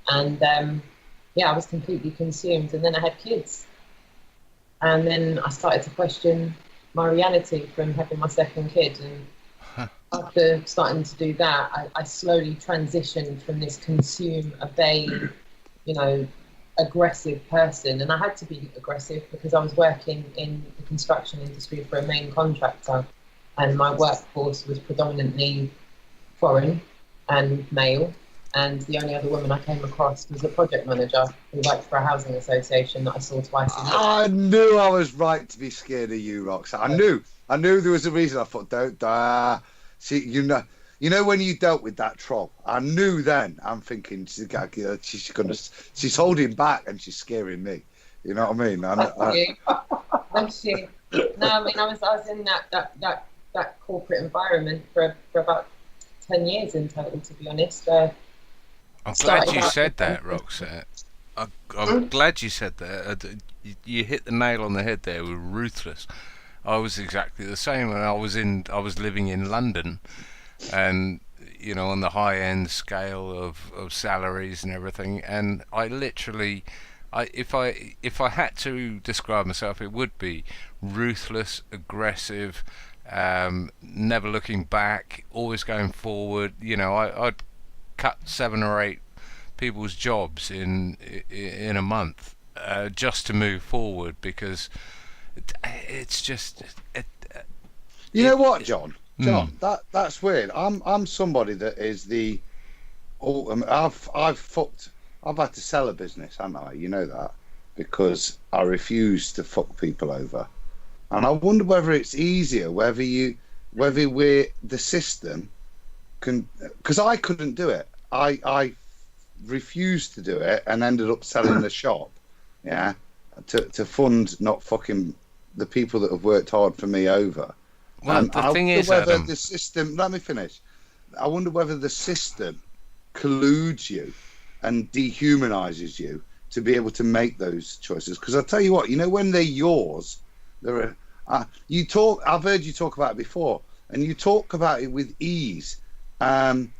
And I was completely consumed. And then I had kids. And then I started to question my reality from having my second kid. And after starting to do that, I slowly transitioned from this consume, obey, aggressive person. And I had to be aggressive because I was working in the construction industry for a main contractor, and my workforce was predominantly foreign and male, and the only other woman I came across was a project manager who worked for a housing association that I saw twice a year. I knew I was right to be scared of you, Roxanne. I knew there was a reason. I thought, don't see, when you dealt with that troll, I knew then. I'm thinking she's holding back and she's scaring me. You know what I mean? Thank you. No, I mean I was in that corporate environment for about 10 years in total, to be honest. I'm glad you said that, Roxanne. I'm glad you said that. You hit the nail on the head there with ruthless. I was exactly the same when I was living in London, and on the high end scale of salaries and everything, and I literally, if I had to describe myself, it would be ruthless, aggressive, never looking back, always going forward. I'd cut 7 or 8 people's jobs in a month just to move forward, because it's just you know what, John, that's weird. I'm somebody that is I've had to sell a business, haven't I? You know that, because I refuse to fuck people over. And I wonder whether it's easier, whether we're the system can, because I couldn't do it. I refused to do it and ended up selling the shop, to fund not fucking the people that have worked hard for me over. Well, and the thing is, whether Adam, the system. Let me finish. I wonder whether the system colludes you and dehumanizes you to be able to make those choices. Because I'll tell you what, when they're yours, they're I've heard you talk about it before, and you talk about it with ease, and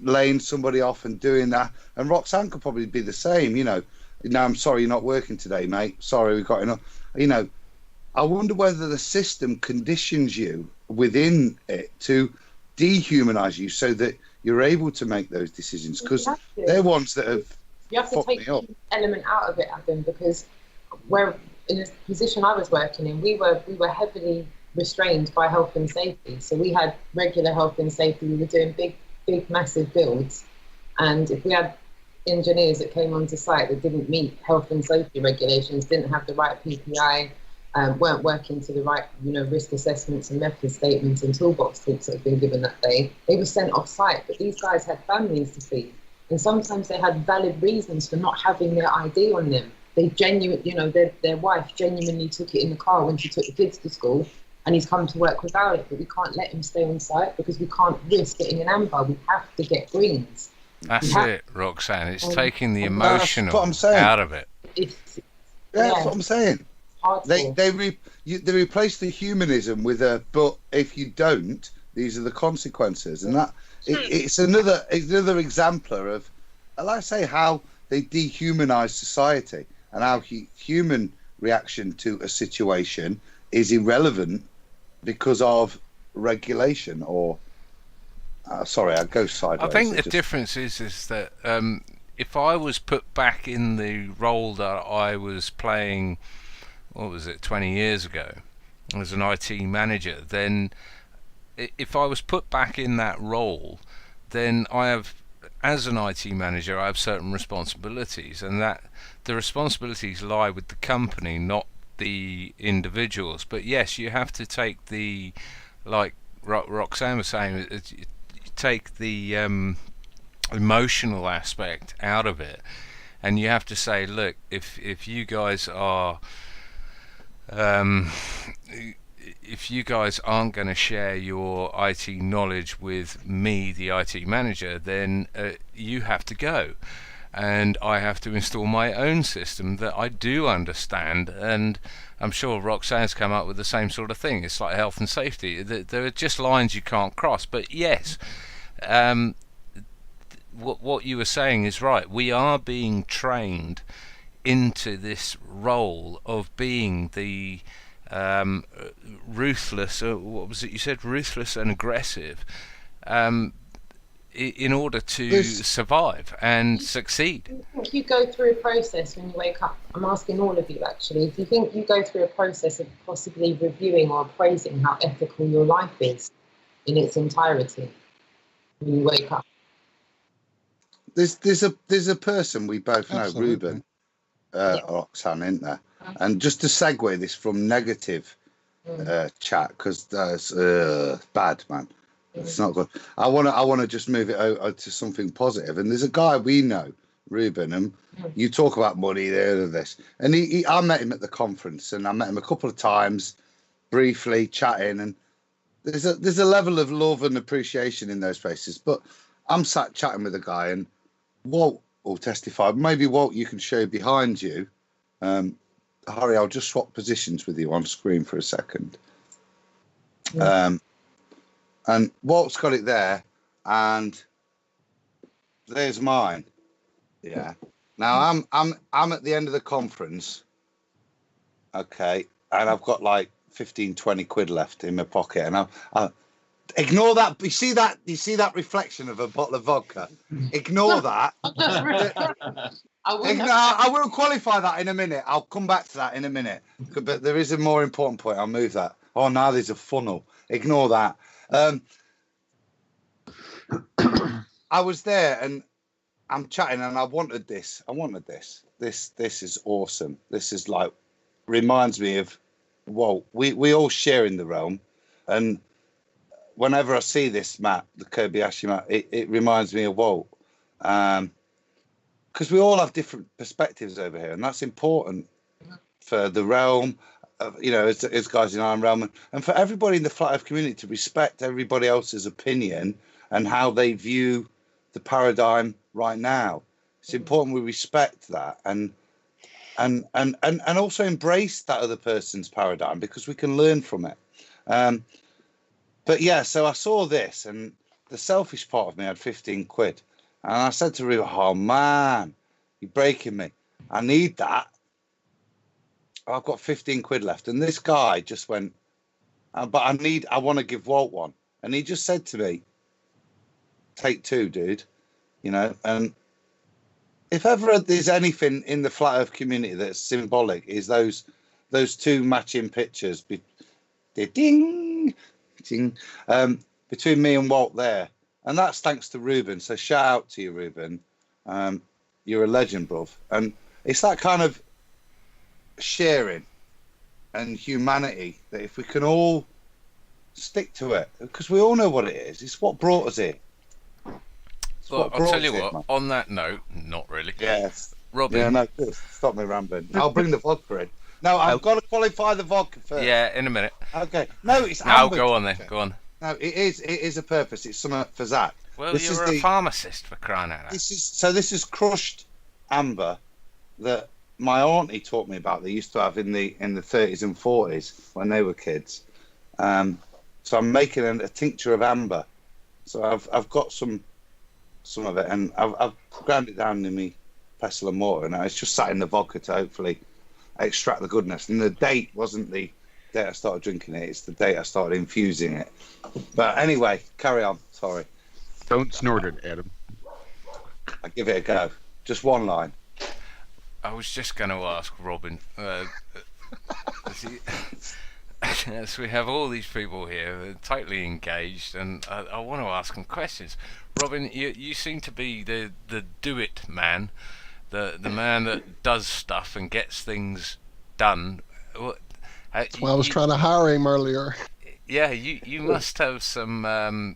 laying somebody off and doing that. And Roxanne could probably be the same. No, I'm sorry you're not working today, mate. Sorry, we've got enough. I wonder whether the system conditions you within it to dehumanize you so that you're able to make those decisions, because they're ones that have to take the element out of it, Adam, because where in the position I was working in, we were heavily restrained by health and safety. So we had regular health and safety. We were doing big, massive builds, and if we had engineers that came onto site that didn't meet health and safety regulations, didn't have the right PPI, weren't working to the right, risk assessments and method statements and toolbox talks that had been given that day, they were sent off site. But these guys had families to feed, and sometimes they had valid reasons for not having their ID on them. They their wife genuinely took it in the car when she took the kids to school, and he's come to work without it. But we can't let him stay on site because we can't risk getting an amber. We have to get greens. That's it, Roxanne. It's taking the emotional out of it. That's what I'm saying. They replace the humanism with but if you don't, these are the consequences, and that it's another exemplar of, like I say, how they dehumanize society and how human reaction to a situation is irrelevant because of regulation or sorry, I go sideways. I think the difference is that if I was put back in the role that I was playing, what was it, 20 years ago, as an IT manager, then if I was put back in that role, then I have, as an IT manager, I have certain responsibilities, and that the responsibilities lie with the company, not the individuals. But yes, you have to take the, like Roxanne was saying, take the emotional aspect out of it, and you have to say, look, if you guys are if you guys aren't going to share your IT knowledge with me, the IT manager, then you have to go, and I have to install my own system that I do understand. And I'm sure Roxanne's come up with the same sort of thing. It's like health and safety. There are just lines you can't cross. But yes, what you were saying is right. We are being trained into this role of being the ruthless, what was it you said, ruthless and aggressive, in order to survive and succeed. Do you think you go through a process when you wake up? I'm asking all of you actually. Do you think you go through a process of possibly reviewing or appraising how ethical your life is in its entirety when you wake up? There's a person we both know, Absolutely. Ruben, Roxanne, isn't there? And just to segue this from negative chat, because that's bad, man. It's not good. I want to just move it over to something positive. And there's a guy we know, Ruben, and you talk about money there and this. And I met him at the conference, and I met him a couple of times, briefly chatting. And there's a level of love and appreciation in those places. But I'm sat chatting with a guy, and Walt will testify. Maybe Walt, you can show behind you. Harry, I'll just swap positions with you on screen for a second. And Walt's got it there, and there's mine. Yeah. Now I'm at the end of the conference. Okay, and I've got like 15, 20 quid left in my pocket, and I ignore that. You see that reflection of a bottle of vodka? Ignore that. I will qualify that in a minute. I'll come back to that in a minute. But there is a more important point. I'll move that. Oh, now there's a funnel. Ignore that. I was there and I'm chatting, and I wanted this. This is awesome. This is like, reminds me of, well, we all share in the realm. And whenever I see this map, the Kobayashi map, it reminds me of Walt. Because we all have different perspectives over here, and that's important for the realm, as guys in Iron Realm, and for everybody in the Flat Earth community to respect everybody else's opinion and how they view the paradigm right now. It's important we respect that and also embrace that other person's paradigm, because we can learn from it. But yeah, so I saw this, and the selfish part of me had 15 quid. And I said to Ruben, oh man, you're breaking me. I need that. I've got 15 quid left. And this guy just went, but I want to give Walt one. And he just said to me, take two, dude. And if ever there's anything in the Flat Earth community that's symbolic, is those two matching pictures. Ding, ding, between me and Walt there. And that's thanks to Ruben. So shout out to you, Ruben. You're a legend, bruv. And it's that kind of sharing and humanity that if we can all stick to it, because we all know what it is. It's what brought us here. Well, I'll tell you what, on that note, not really. Yes. Robin. Yeah, no, good. Stop me rambling. I'll bring the vodka in. No, I've got to qualify the vodka first. Yeah, in a minute. Okay. No, it's No, amber. go on then. Go on. No, it is a purpose. It's something for Zach. Well, you're a pharmacist, for crying out loud. This is crushed amber that my auntie taught me about. They used to have in the 30s and 40s when they were kids. So I'm making a tincture of amber. So I've got some of it, and I've ground it down in my pestle and mortar, and it's just sat in the vodka to hopefully extract the goodness. And the date wasn't the date I started drinking it; it's the date I started infusing it. But anyway, carry on. Sorry, Don't snort it, Adam. I give it a go. Just one line. I was just going to ask Robin. As we have all these people here, they're totally engaged, and I want to ask them questions. Robin, you seem to be the do it man, the man that does stuff and gets things done. Well, That's why I was trying to hire him earlier. yeah, you must have some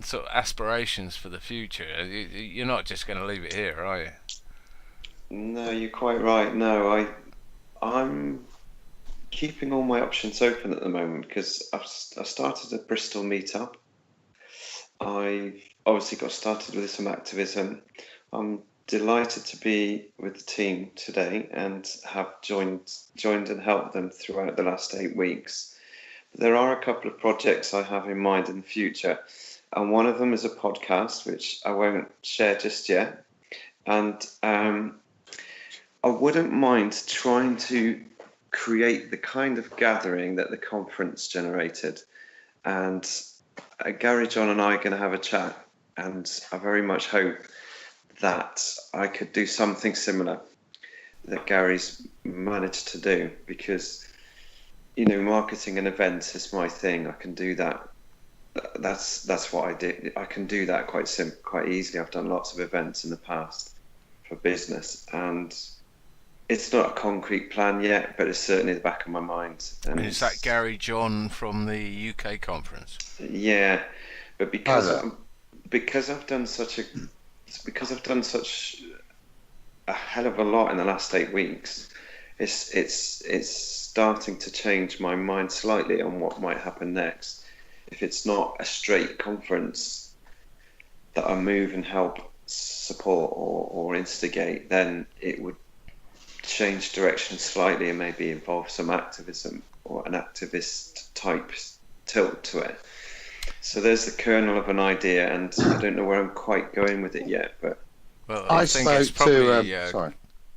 sort of aspirations for the future. You're not just going to leave it here, are you? No, you're quite right. No, I'm keeping all my options open at the moment because I started a Bristol meetup. I obviously got started with some activism. I'm delighted to be with the team today and have joined and helped them throughout the last 8 weeks. There are a couple of projects I have in mind in the future, and one of them is a podcast, which I won't share just yet. And I wouldn't mind trying to create the kind of gathering that the conference generated. And Gary, John and I are going to have a chat, and I very much hope that I could do something similar that Gary's managed to do, because, you know, marketing and events is my thing. I can do that. That's what I did. I can do that quite easily. I've done lots of events in the past for business, and it's not a concrete plan yet, but it's certainly in the back of my mind. And is that Gary John from the UK conference? Yeah, but because I've done such a hell of a lot in the last 8 weeks, it's starting to change my mind slightly on what might happen next. If it's not a straight conference that I move and help support or instigate, then it would change direction slightly and maybe involve some activism or an activist type tilt to it. So there's the kernel of an idea, and I don't know where I'm quite going with it yet. But well, I think spoke it's probably sorry.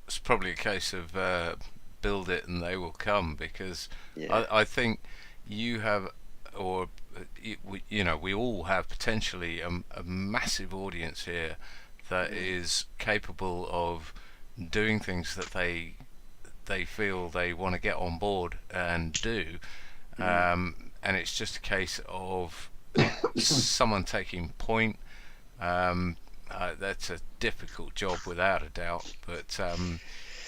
it's probably a case of build it and they will come, because yeah, I think you have, or we all have potentially a massive audience here that is capable of doing things that they feel they want to get on board and do, and it's just a case of someone taking point. That's a difficult job without a doubt, but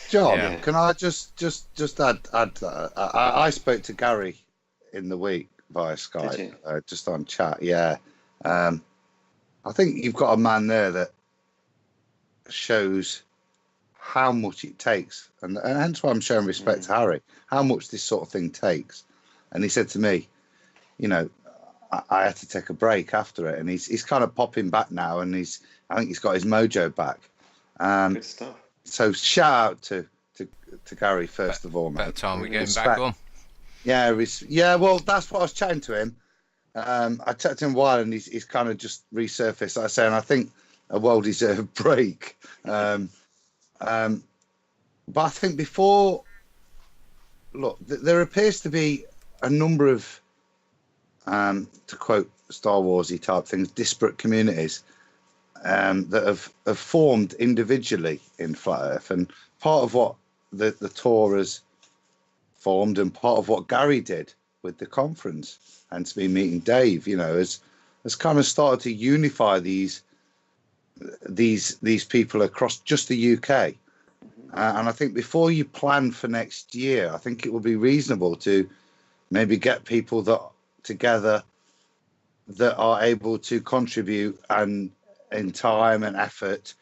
John, yeah. can I just add that? I spoke to Gary in the week via Skype, just on chat. Yeah, I think you've got a man there that shows how much it takes, and hence why I'm showing respect to Harry, how much this sort of thing takes. And he said to me, you know, I had to take a break after it, and he's kind of popping back now, and I think he's got his mojo back. good stuff. So shout out to Gary first of all, mate. About time we get him Respect. back on. Yeah. Well, that's what I was chatting to him. I chatted to him a while, and he's kind of just resurfaced. Like I say, and I think a well-deserved break. But I think there appears to be a number of, to quote Star Warsy type things, disparate communities that have formed individually in Flat Earth, and part of what the tour has formed, and part of what Gary did with the conference, and to be meeting Dave, you know, has kind of started to unify these people across just the UK. And I think before you plan for next year, I think it would be reasonable to maybe get people together that are able to contribute and in time and effort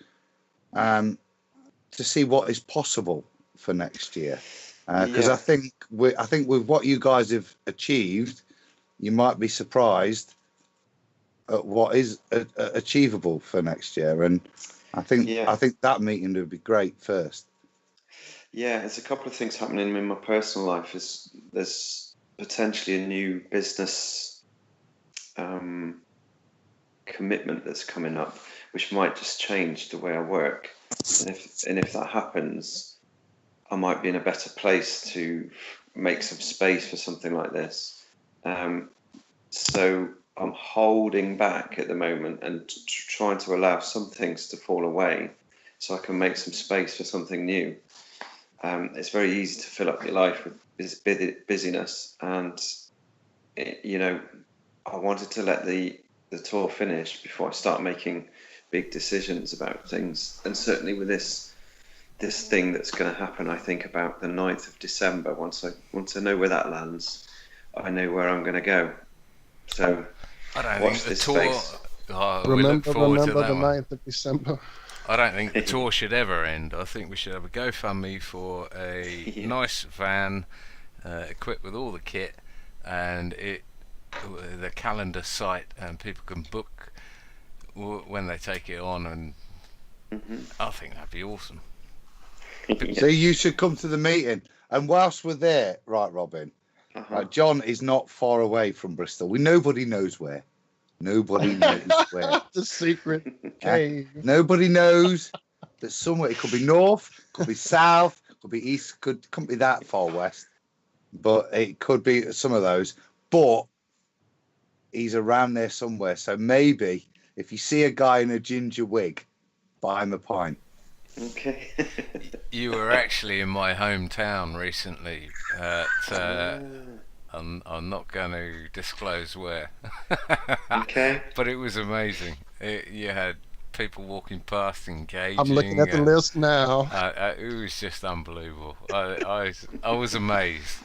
to see what is possible for next year. Because I think with what you guys have achieved, you might be surprised at what is achievable for next year. And I think that meeting would be great first. Yeah, there's a couple of things happening in my personal life. There's potentially a new business commitment that's coming up, which might just change the way I work. And if that happens, I might be in a better place to make some space for something like this. So I'm holding back at the moment and trying to allow some things to fall away so I can make some space for something new. It's very easy to fill up your life with this busyness, and I wanted to let the tour finish before I start making big decisions about things. And certainly with this thing that's going to happen, I think about the 9th of December, once I know where that lands, I know where I'm going to go. So I don't watch think the this tour. space. We look forward to remember that the one. 9th of December. I don't think the tour should ever end. I think we should have a GoFundMe for a nice van equipped with all the kit, and the calendar site, and people can book when they take it on, and I think that'd be awesome. So you should come to the meeting. And whilst we're there, right, Robin, right, John is not far away from Bristol. Nobody knows where. Nobody knows where. The secret cave. Nobody knows that somewhere. It could be north, could be south, could be east, couldn't be that far west, but it could be some of those. But he's around there somewhere. So maybe if you see a guy in a ginger wig, buy him a pint. Okay. You were actually in my hometown recently. I'm not going to disclose where. Okay. But it was amazing. You had people walking past, engaging. I'm looking at the list now. It was just unbelievable. I was amazed.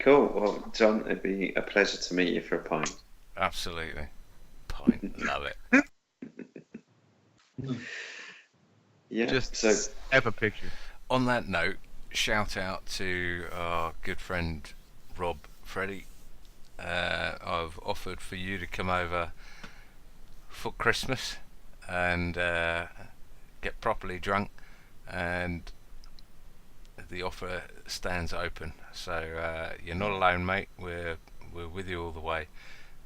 Cool. Well, John, it'd be a pleasure to meet you for a pint. Absolutely. Pint. Love it. Yeah. Just So have a picture. On that note, shout out to our good friend Rob Freddie. I've offered for you to come over for Christmas and get properly drunk, and the offer stands open. So you're not alone, mate. We're with you all the way.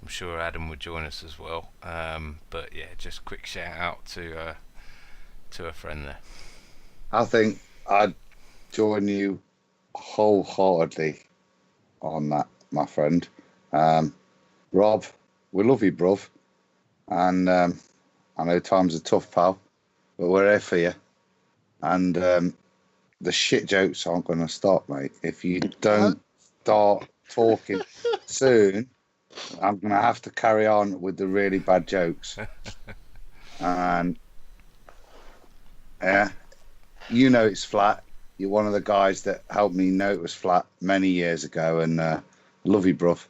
I'm sure Adam would join us as well. But yeah, just quick shout out to a friend there. I think I'd join you wholeheartedly on that, my friend. Rob, we love you, bruv. And I know times are tough, pal, but we're here for you. And the shit jokes aren't going to stop, mate. If you don't start talking soon, I'm going to have to carry on with the really bad jokes. And yeah, you know it's flat. You're one of the guys that helped me know it was flat many years ago, and love you, bruv.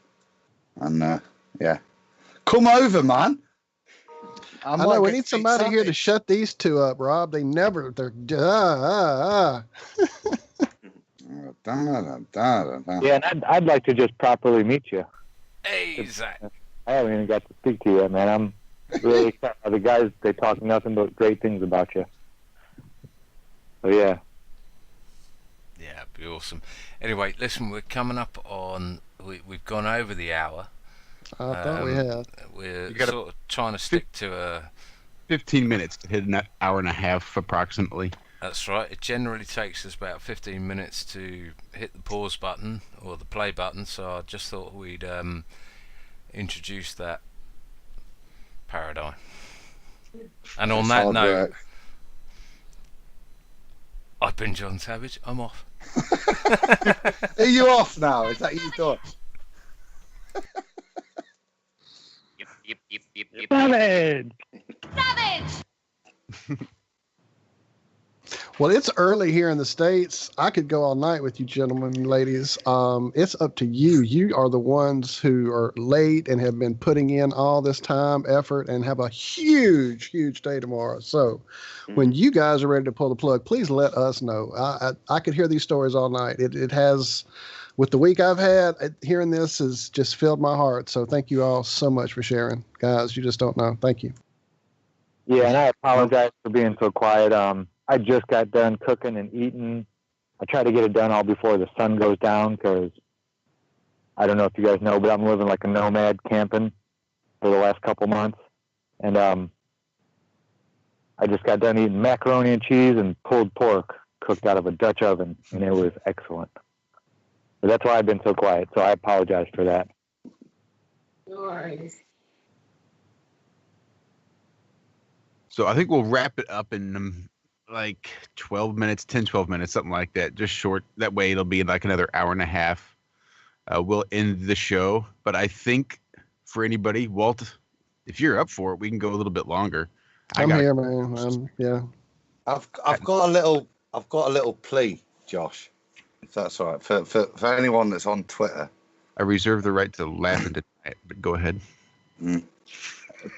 And yeah, come over, man. I know we need somebody here to shut these two up, Rob. They're. Yeah, and I'd like to just properly meet you. Hey, Zach. I haven't even got to speak to you yet, man. I'm really excited. The guys, they talk nothing but great things about you. So yeah. Yeah, it'd be awesome. Anyway, listen, we're coming up on. We've gone over the hour. I thought we had. We're gotta- sort of trying to stick to a. 15 minutes to hit an hour and a half approximately. That's right. It generally takes us about 15 minutes to hit the pause button or the play button. So I just thought we'd introduce that paradigm. And on that note, I've been John Savage. I'm off. Are you off now? Is that you done? Yep. Savage! Well, it's early here in the States. I could go all night with you gentlemen and ladies. It's up to you. You are the ones who are late and have been putting in all this time, effort, and have a huge, huge day tomorrow. So when you guys are ready to pull the plug, please let us know. I could hear these stories all night. It has, with the week I've had, hearing this has just filled my heart. So thank you all so much for sharing. Guys, you just don't know. Thank you. Yeah, and I apologize for being so quiet. I just got done cooking and eating. I try to get it done all before the sun goes down because I don't know if you guys know, but I'm living like a nomad camping for the last couple months. And I just got done eating macaroni and cheese and pulled pork cooked out of a Dutch oven, and it was excellent. But that's why I've been so quiet. So I apologize for that. No worries. So I think we'll wrap it up in like 12 minutes, 10, 12 minutes, something like that. Just short. That way it'll be like another hour and a half. We'll end the show. But I think for anybody, Walt, if you're up for it, we can go a little bit longer. I'm here, man. Yeah. I've got a little plea, Josh, if that's all right, for anyone that's on Twitter. I reserve the right to laugh and deny it, but go ahead.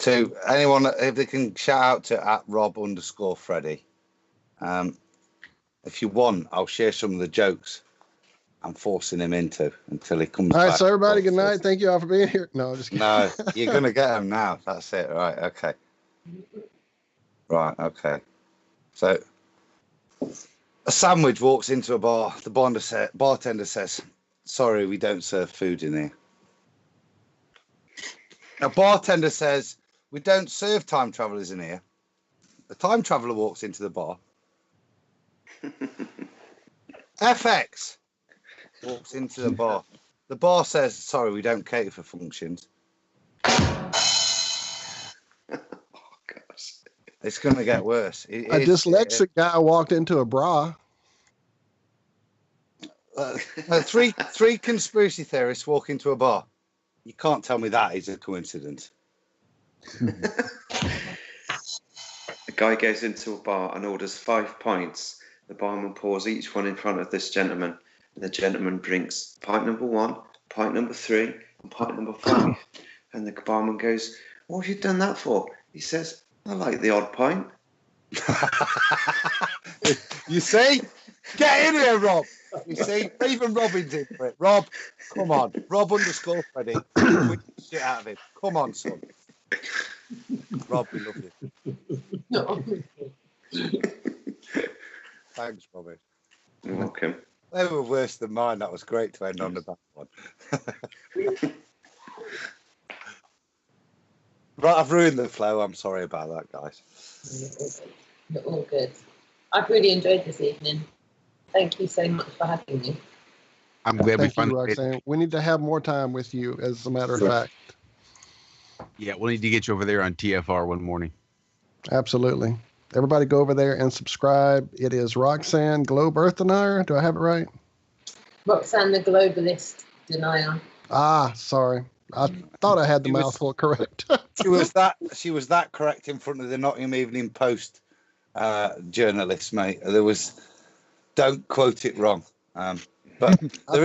To anyone, if they can shout out to @Rob_Freddie. If you want, I'll share some of the jokes I'm forcing him into until he comes back. All right, so everybody, good night. Thank you all for being here. No, just kidding. No, you're going to get him now. That's it. Right, okay. Right, okay. So, a sandwich walks into a bar. The bartender says, "Sorry, we don't serve food in here." A bartender says, "We don't serve time travelers in here." The time traveler walks into the bar. FX walks into the bar. The bar says, "Sorry, we don't cater for functions." It's going to get worse. A dyslexic guy walked into a bra. Three conspiracy theorists walk into a bar. You can't tell me that is a coincidence. A guy goes into a bar and orders 5 pints. The barman pours each one in front of this gentleman, and the gentleman drinks pint number 1, pint number 3, and pint number 5. And the barman goes, "What have you done that for?" He says, "I like the odd pint." You see? Get in here, Rob. You see? Even Robin's in for it. Rob, come on. Rob_Freddie. Put the shit out of him. Come on, son. Rob, we love you. No. Thanks, Robin. You're welcome. They were worse than mine. That was great to end on the back one. Right, I've ruined the flow. I'm sorry about that, guys. You're all good. I've really enjoyed this evening. Thank you so much for having me. I'm glad we Thank you, finally. Roxanne. We need to have more time with you, as a matter of fact. Yeah, we'll need to get you over there on TFR one morning. Absolutely. Everybody go over there and subscribe. It is Roxanne Globe Earth Denier. Do I have it right? Roxanne, the globalist denier. Ah, sorry. I thought I had the mouthful correct. She was that correct in front of the Nottingham Evening Post journalist, mate. There was, don't quote it wrong. But I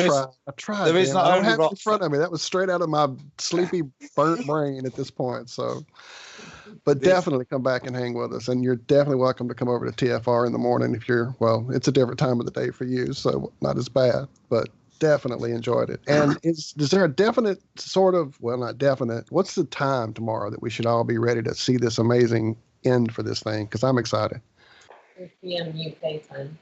tried. There is not I don't only have it in front of me. That was straight out of my sleepy, burnt brain at this point. So, but definitely come back and hang with us. And you're definitely welcome to come over to TFR in the morning if you're, well, it's a different time of the day for you, so not as bad, but definitely enjoyed it. And is there a definite sort of, well, not definite, what's the time tomorrow that we should all be ready to see this amazing end for this thing? Because I'm excited. 4 p.m. UK time.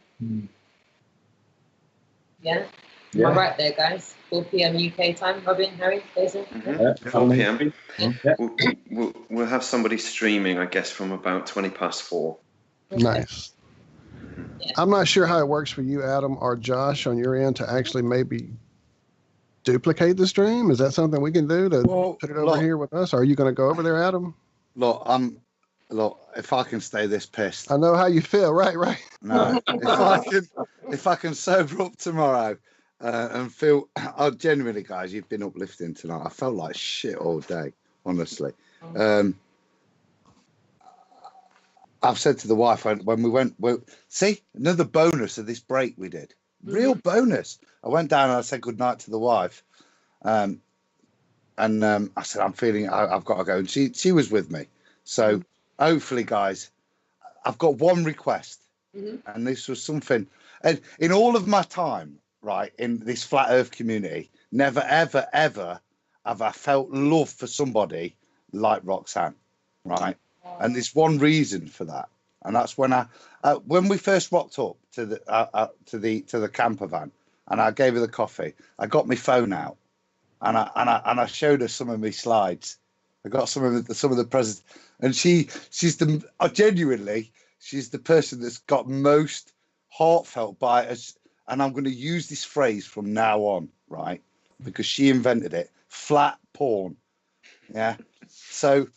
Yeah? Yeah. Am I right there, guys? 4 p.m. UK time. Robin, Harry, Jason? Mm-hmm. 4 p.m. Yeah. We'll have somebody streaming, I guess, from about 20 past 4. Okay. Nice. Yeah. I'm not sure how it works for you, Adam or Josh, on your end to actually maybe duplicate the stream. Is that something we can do to put it over here with us? Or are you going to go over there, Adam? Look, if I can stay this pissed. I know how you feel. Right. No, if I can sober up tomorrow and feel, genuinely, guys, you've been uplifting tonight. I felt like shit all day, honestly. I've said to the wife when we went, see, another bonus of this break we did. Real bonus. I went down and I said goodnight to the wife. I said, I'm feeling, I've got to go. And she was with me. So hopefully, guys, I've got one request. And this was something, and in all of my time, right, in this flat earth community, never, ever, ever have I felt love for somebody like Roxanne, right? And there's one reason for that, and that's when when we first rocked up to the camper van, and I gave her the coffee. I got my phone out, and I showed her some of my slides. I got some of the presents, and she's genuinely she's the person that's got most heartfelt by us, and I'm going to use this phrase from now on, right? Because she invented it. Flat porn. Yeah. So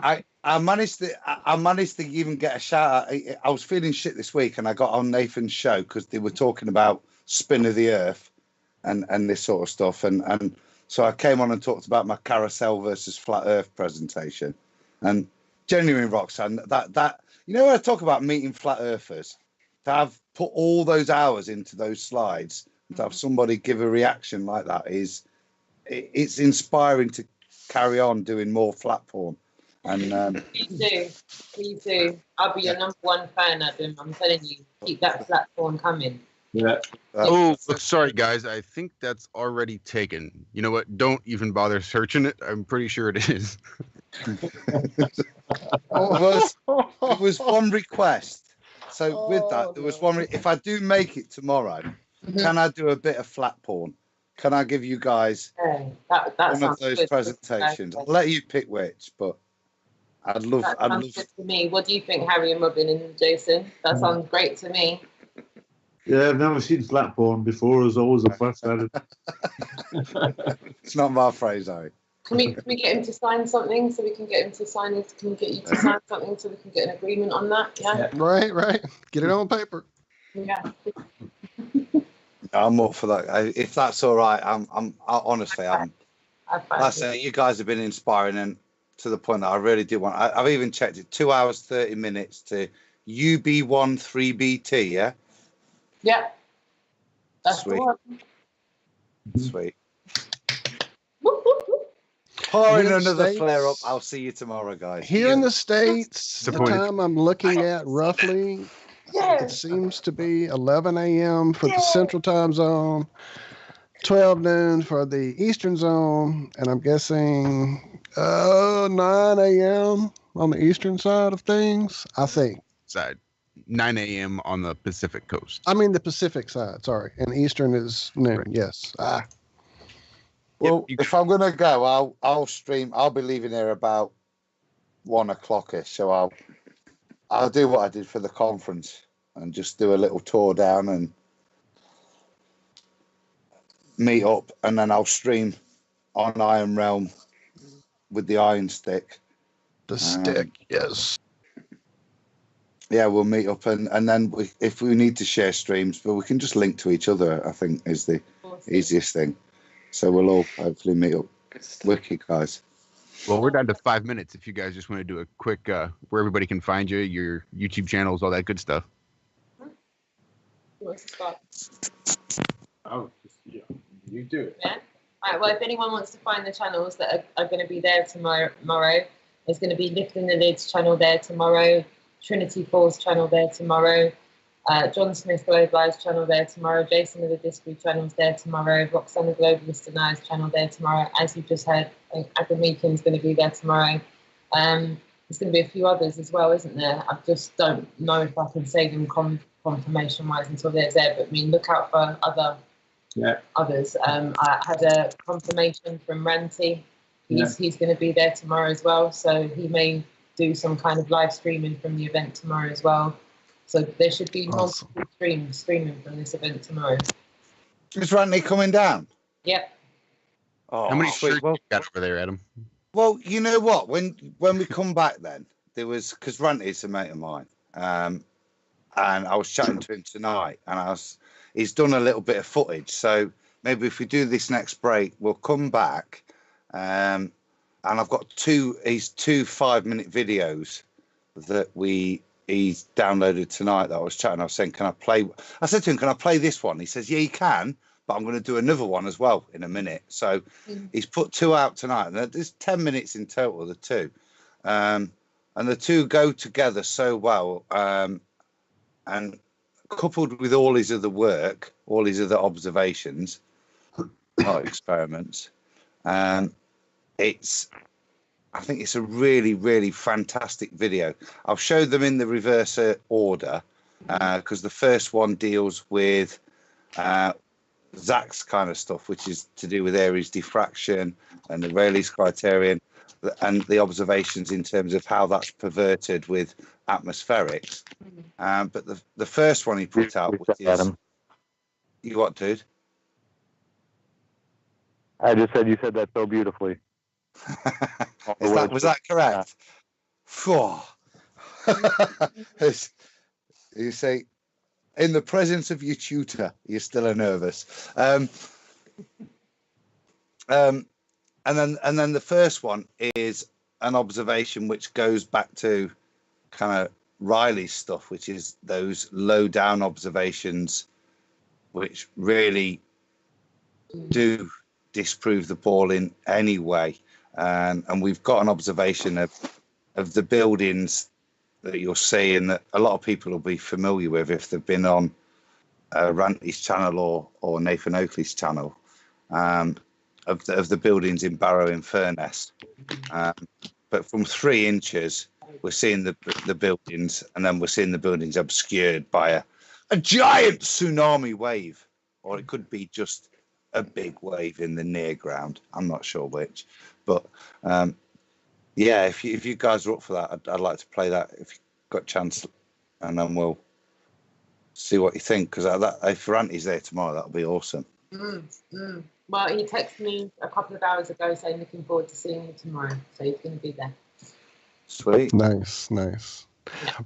I managed to even get a shout out. I was feeling shit this week, and I got on Nathan's show because they were talking about spin of the earth and this sort of stuff, and so I came on and talked about my carousel versus flat earth presentation. And genuine, Roxanne, that you know, when I talk about meeting flat earthers, to have put all those hours into those slides, and to have somebody give a reaction like that it's inspiring to carry on doing more flat porn. And please do. I'll be your number one fan, Adam. I'm telling you, keep that flat porn coming. Yeah. Oh, sorry, guys. I think that's already taken. You know what? Don't even bother searching it. I'm pretty sure it is. It was one request. So with that, there was one. If I do make it tomorrow, can I do a bit of flat porn? Can I give you guys that one of those good. presentations? I'll let you pick which, but I'd love. Good to me. What do you think, Harry and Robin and Jason? That sounds great to me. Yeah, I've never seen flat porn before. It's always a first added. It's not my phrase, Harry. Can we get him to sign something so we can get him to sign it? Can we get you to sign something so we can get an agreement on that? Yeah. Right. Get it on paper. Yeah. I'm up for that. If that's all right, honestly, That's it. You guys have been inspiring, and to the point that I really do want. I've even checked it. 2 hours 30 minutes to UB1 3BT. Yeah. Yeah. That's Sweet. the one. Sweet. Pouring Here in the another States- flare up. I'll see you tomorrow, guys. Here in the States, the Disappointed. time I'm looking at roughly, it seems to be 11 a.m. for the Central Time Zone, 12 noon for the Eastern Zone, and I'm guessing 9 a.m. on the Eastern side of things, I think. Side. 9 a.m. on the Pacific coast. I mean the Pacific side, sorry. And Eastern is noon, Right. yes. Well, if I'm gonna go, I'll stream. I'll be leaving here about 1 o'clock-ish, so I'll do what I did for the conference and just do a little tour down and meet up, and then I'll stream on Iron Realm with the Iron Stick. The stick, yes. Yeah, we'll meet up, and then if we need to share streams, but we can just link to each other, I think is the easiest thing. So we'll all hopefully meet up. Wicked, guys. Well, we're down to 5 minutes. If you guys just want to do a quick, where everybody can find you, your YouTube channels, all that good stuff. Who wants to start? Oh, yeah. You do it. Yeah. All right. Well, if anyone wants to find the channels that are going to be there tomorrow, there's going to be Lifting the Lids channel there tomorrow, Trinity Falls channel there tomorrow, John Smith Globalized channel there tomorrow, Jason of the Discovery channel's there tomorrow, Roxanne the Globalist and I's channel there tomorrow. As you just heard, Adam Meakin's going to be there tomorrow. There's going to be a few others as well, isn't there? I just don't know if I can say them confirmation-wise until they're there, but I mean, look out for others. I had a confirmation from Ranty. He's going to be there tomorrow as well, so he may do some kind of live streaming from the event tomorrow as well. So there should be multiple streaming from this event tomorrow. Is Ranty coming down? Yep. Oh, How many sweet. shirts you got over there, Adam? Well, you know what? When we come back, then there was, because Ranty's a mate of mine, and I was chatting to him tonight, and he's done a little bit of footage. So maybe if we do this next break, we'll come back, and I've got two 5-minute videos that he's downloaded tonight that I was chatting. I was saying, I said to him, can I play this one? He says, yeah, you can, but I'm going to do another one as well in a minute. So he's put 2 out tonight, and there's 10 minutes in total, the 2. And the 2 go together so well. And coupled with all his other work, all his other observations, not experiments, I think it's a really, really fantastic video. I'll show them in the reverse order because the first one deals with Zach's kind of stuff, which is to do with Aries diffraction and the Rayleigh's criterion. and the observations in terms of how that's perverted with atmospherics. But the first one he put out, which is Adam. You what, dude? I just said you said that so beautifully. Was that correct? Phew. You say, in the presence of your tutor, you're still nervous. And then the first one is an observation which goes back to kind of Riley's stuff, which is those low down observations, which really do disprove the ball in any way. And we've got an observation of the buildings that you'll see, and that a lot of people will be familiar with if they've been on Ranty's channel or Nathan Oakley's channel, of the buildings in Barrow in Furness. But from 3 inches, we're seeing the buildings, and then we're seeing the buildings obscured by a giant tsunami wave, or it could be just a big wave in the near ground. I'm not sure which, but yeah, if you guys are up for that, I'd like to play that if you've got a chance, and then we'll see what you think, because if Ranty's there tomorrow, that'll be awesome. Well, he texted me a couple of hours ago saying looking forward to seeing you tomorrow, so he's going to be there. Sweet. Nice.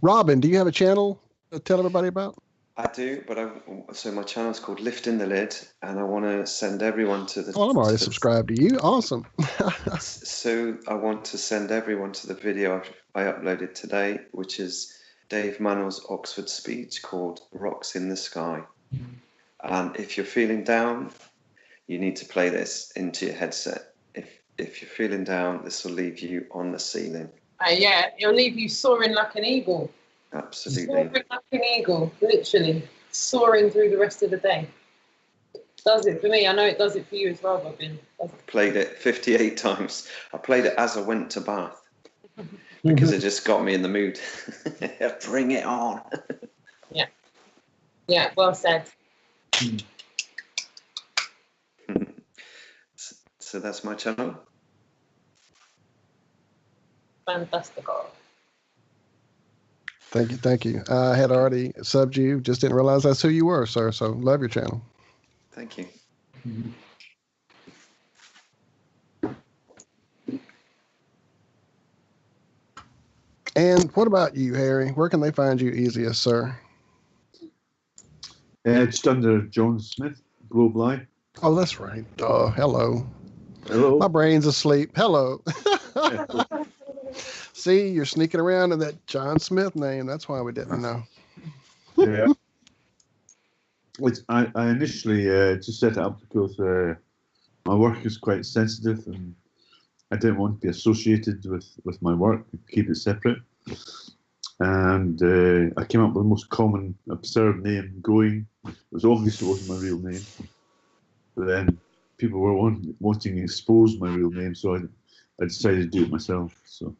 Robin, do you have a channel to tell everybody about? I do, but so my channel's called Lifting the Lid, and I want to send everyone to the... Oh, I'm already subscribed to you. Awesome. So I want to send everyone to the video I uploaded today, which is Dave Mannell's Oxford speech called Rocks in the Sky. And if you're feeling down, you need to play this into your headset. If you're feeling down, this will leave you on the ceiling. Yeah, it'll leave you soaring like an eagle. Absolutely. Soaring like an eagle, literally soaring through the rest of the day. Does it for me? I know it does it for you as well, Robin. Played it 58 times. I played it as I went to Bath because it just got me in the mood. Bring it on. Yeah, well said. So that's my channel. Fantastical. Thank you. I had already subbed you, just didn't realize that's who you were, sir. So love your channel. Thank you. And what about you, Harry? Where can they find you easiest, sir? Just under John Smith, Globe Live. Oh, that's right. Hello. Hello. My brain's asleep. Hello. See, you're sneaking around in that John Smith name. That's why we didn't know. Yeah. I initially just set it up because my work is quite sensitive, and I didn't want to be associated with my work, keep it separate. And I came up with the most common, absurd name going. It was obvious it wasn't my real name. But then people were wanting to expose my real name, so I decided to do it myself. So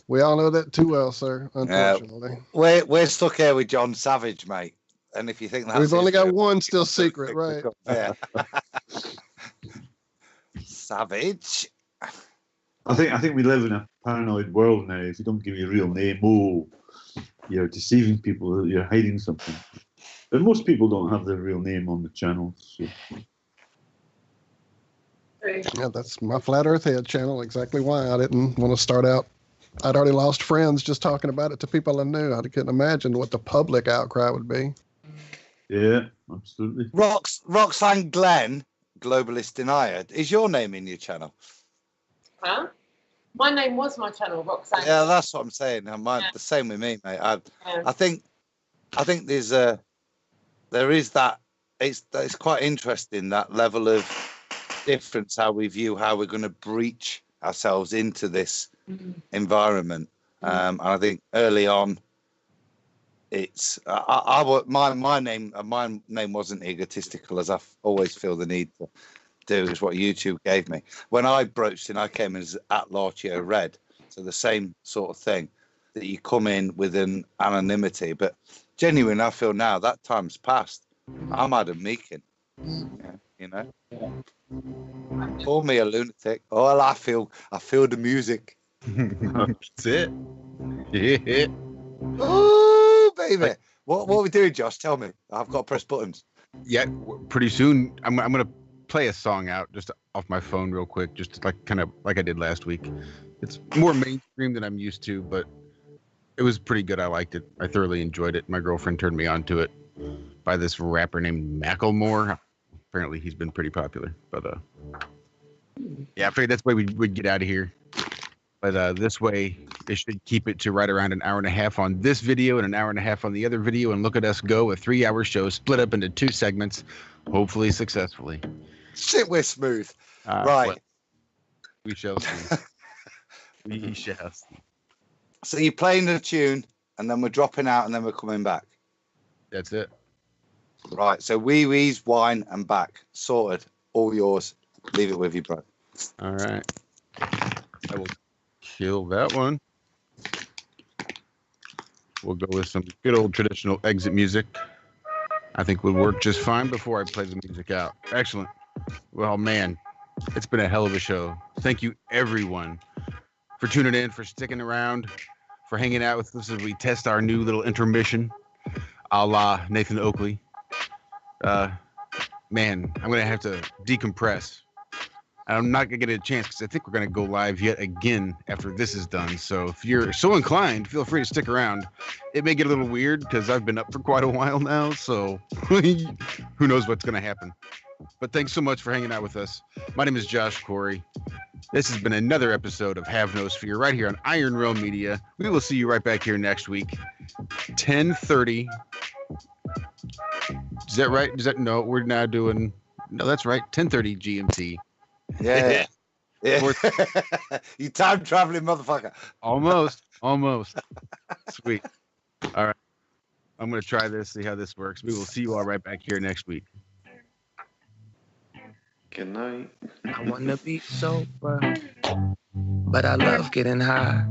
we all know that too well, sir, unfortunately. We're stuck here with John Savage, mate. And if you think that's... We've only got one still secret, right? Yeah. Savage. I think we live in a paranoid world now. If you don't give your real name, you're deceiving people, you're hiding something. But most people don't have their real name on the channel. So. Yeah, that's my Flat Earth Head channel. Exactly why I didn't want to start out. I'd already lost friends just talking about it to people I knew. I couldn't imagine what the public outcry would be. Yeah, absolutely. Roxanne Glenn, Globalist Denier, is your name in your channel? Huh? My name was my channel, Roxanne. Yeah, that's what I'm saying. The same with me, mate. I think there is that. It's quite interesting, that level of difference, how we view how we're going to breach ourselves into this environment. And I think early on, it's my name wasn't egotistical, as I always feel the need to do, is what YouTube gave me. When I broached in, I came in as @Larchio Red, so the same sort of thing, that you come in with an anonymity. But genuinely, I feel now that time's passed. I'm Adam Meakin, you know. Call me a lunatic. Oh, I feel the music. That's it. Yeah. Oh, baby. What are we doing, Josh? Tell me. I've got to press buttons. Yeah, pretty soon I'm gonna play a song out just off my phone real quick, just like kind of like I did last week. It's more mainstream than I'm used to, but it was pretty good. I liked it. I thoroughly enjoyed it. My girlfriend turned me on to it by this rapper named Macklemore. Apparently he's been pretty popular, but yeah, I figured that's the way we'd get out of here. But this way, they should keep it to right around an hour and a half on this video and an hour and a half on the other video. And look at us go, a 3-hour show split up into 2 segments, hopefully successfully. Shit, we're smooth. Right. Well, we shall see. We shall see. So you're playing the tune, and then we're dropping out, and then we're coming back. That's it. Right. So wee wees, wine, and back. Sorted. All yours. Leave it with you, bro. All right. I will kill that one. We'll go with some good old traditional exit music. I think would work just fine before I play the music out. Excellent. Well, man, it's been a hell of a show. Thank you, everyone, for tuning in, for sticking around, for hanging out with us as we test our new little intermission, a la Nathan Oakley. Man, I'm going to have to decompress. I'm not going to get a chance because I think we're going to go live yet again after this is done. So if you're so inclined, feel free to stick around. It may get a little weird because I've been up for quite a while now. So who knows what's going to happen. But thanks so much for hanging out with us. My name is Josh Corey. This has been another episode of Have No Sphere right here on Iron Realm Media. We will see you right back here next week. 10:30. Is that right? No, we're now doing... No, that's right. 10:30 GMT. Yeah. You time traveling motherfucker. Almost. Sweet. All right. I'm going to try this, see how this works. We will see you all right back here next week. Good night. I want to be sober, but I love getting high.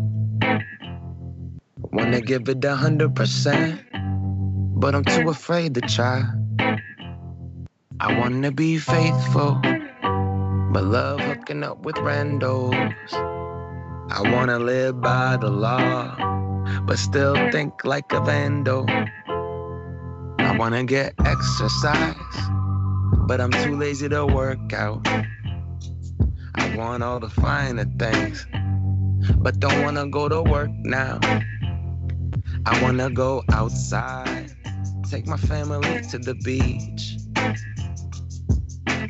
Want to give it 100%, but I'm too afraid to try. I want to be faithful, but love hooking up with randos. I want to live by the law, but still think like a vandal. I want to get exercise, but I'm too lazy to work out. I want all the finer things, but don't want to go to work now. I want to go outside, take my family to the beach.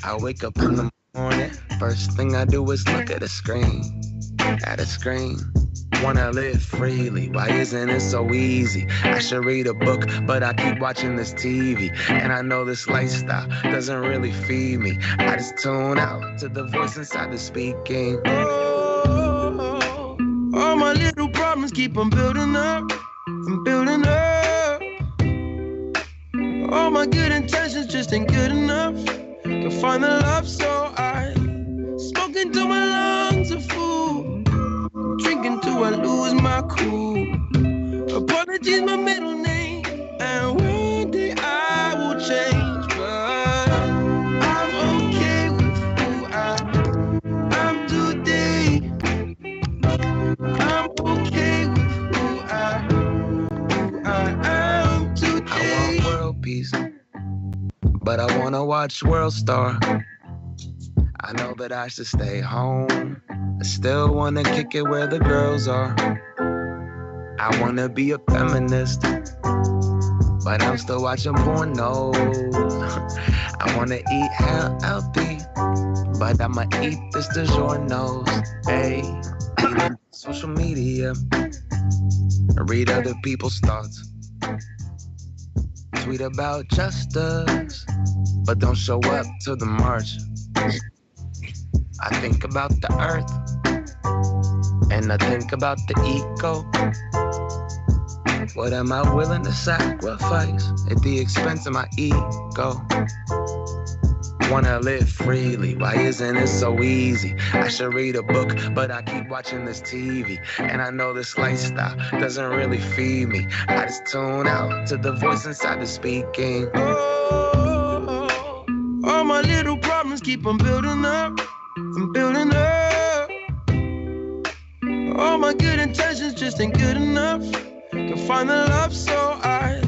I wake up in the morning, first thing I do is look at a screen. Wanna live freely, why isn't it so easy? I should read a book, but I keep watching this TV. And I know this lifestyle doesn't really feed me. I just tune out to the voice inside the speaking. Oh, all my little problems keep on building up. All my good intentions just ain't good enough to find the love, so I smoke into my lungs of food, drinking till I lose my cool. Apologies, my middle name, and one day I will change, but I'm okay with who I am today. I'm okay with who I am today. I want world peace, but I wanna watch World Star. I know that I should stay home. I still wanna kick it where the girls are. I wanna be a feminist, but I'm still watching porno. I wanna eat healthy, but I'ma eat this DiGiorno's. Hey, eat on social media, read other people's thoughts. Tweet about justice, but don't show up to the march. I think about the earth, and I think about the eco. What am I willing to sacrifice at the expense of my ego? Wanna live freely, why isn't it so easy? I should read a book, but I keep watching this TV. And I know this lifestyle doesn't really feed me. I just tune out to the voice inside the speaking. Oh, all my little problems keep on building up. I'm building up. All my good intentions just ain't good enough. Can find the love, so I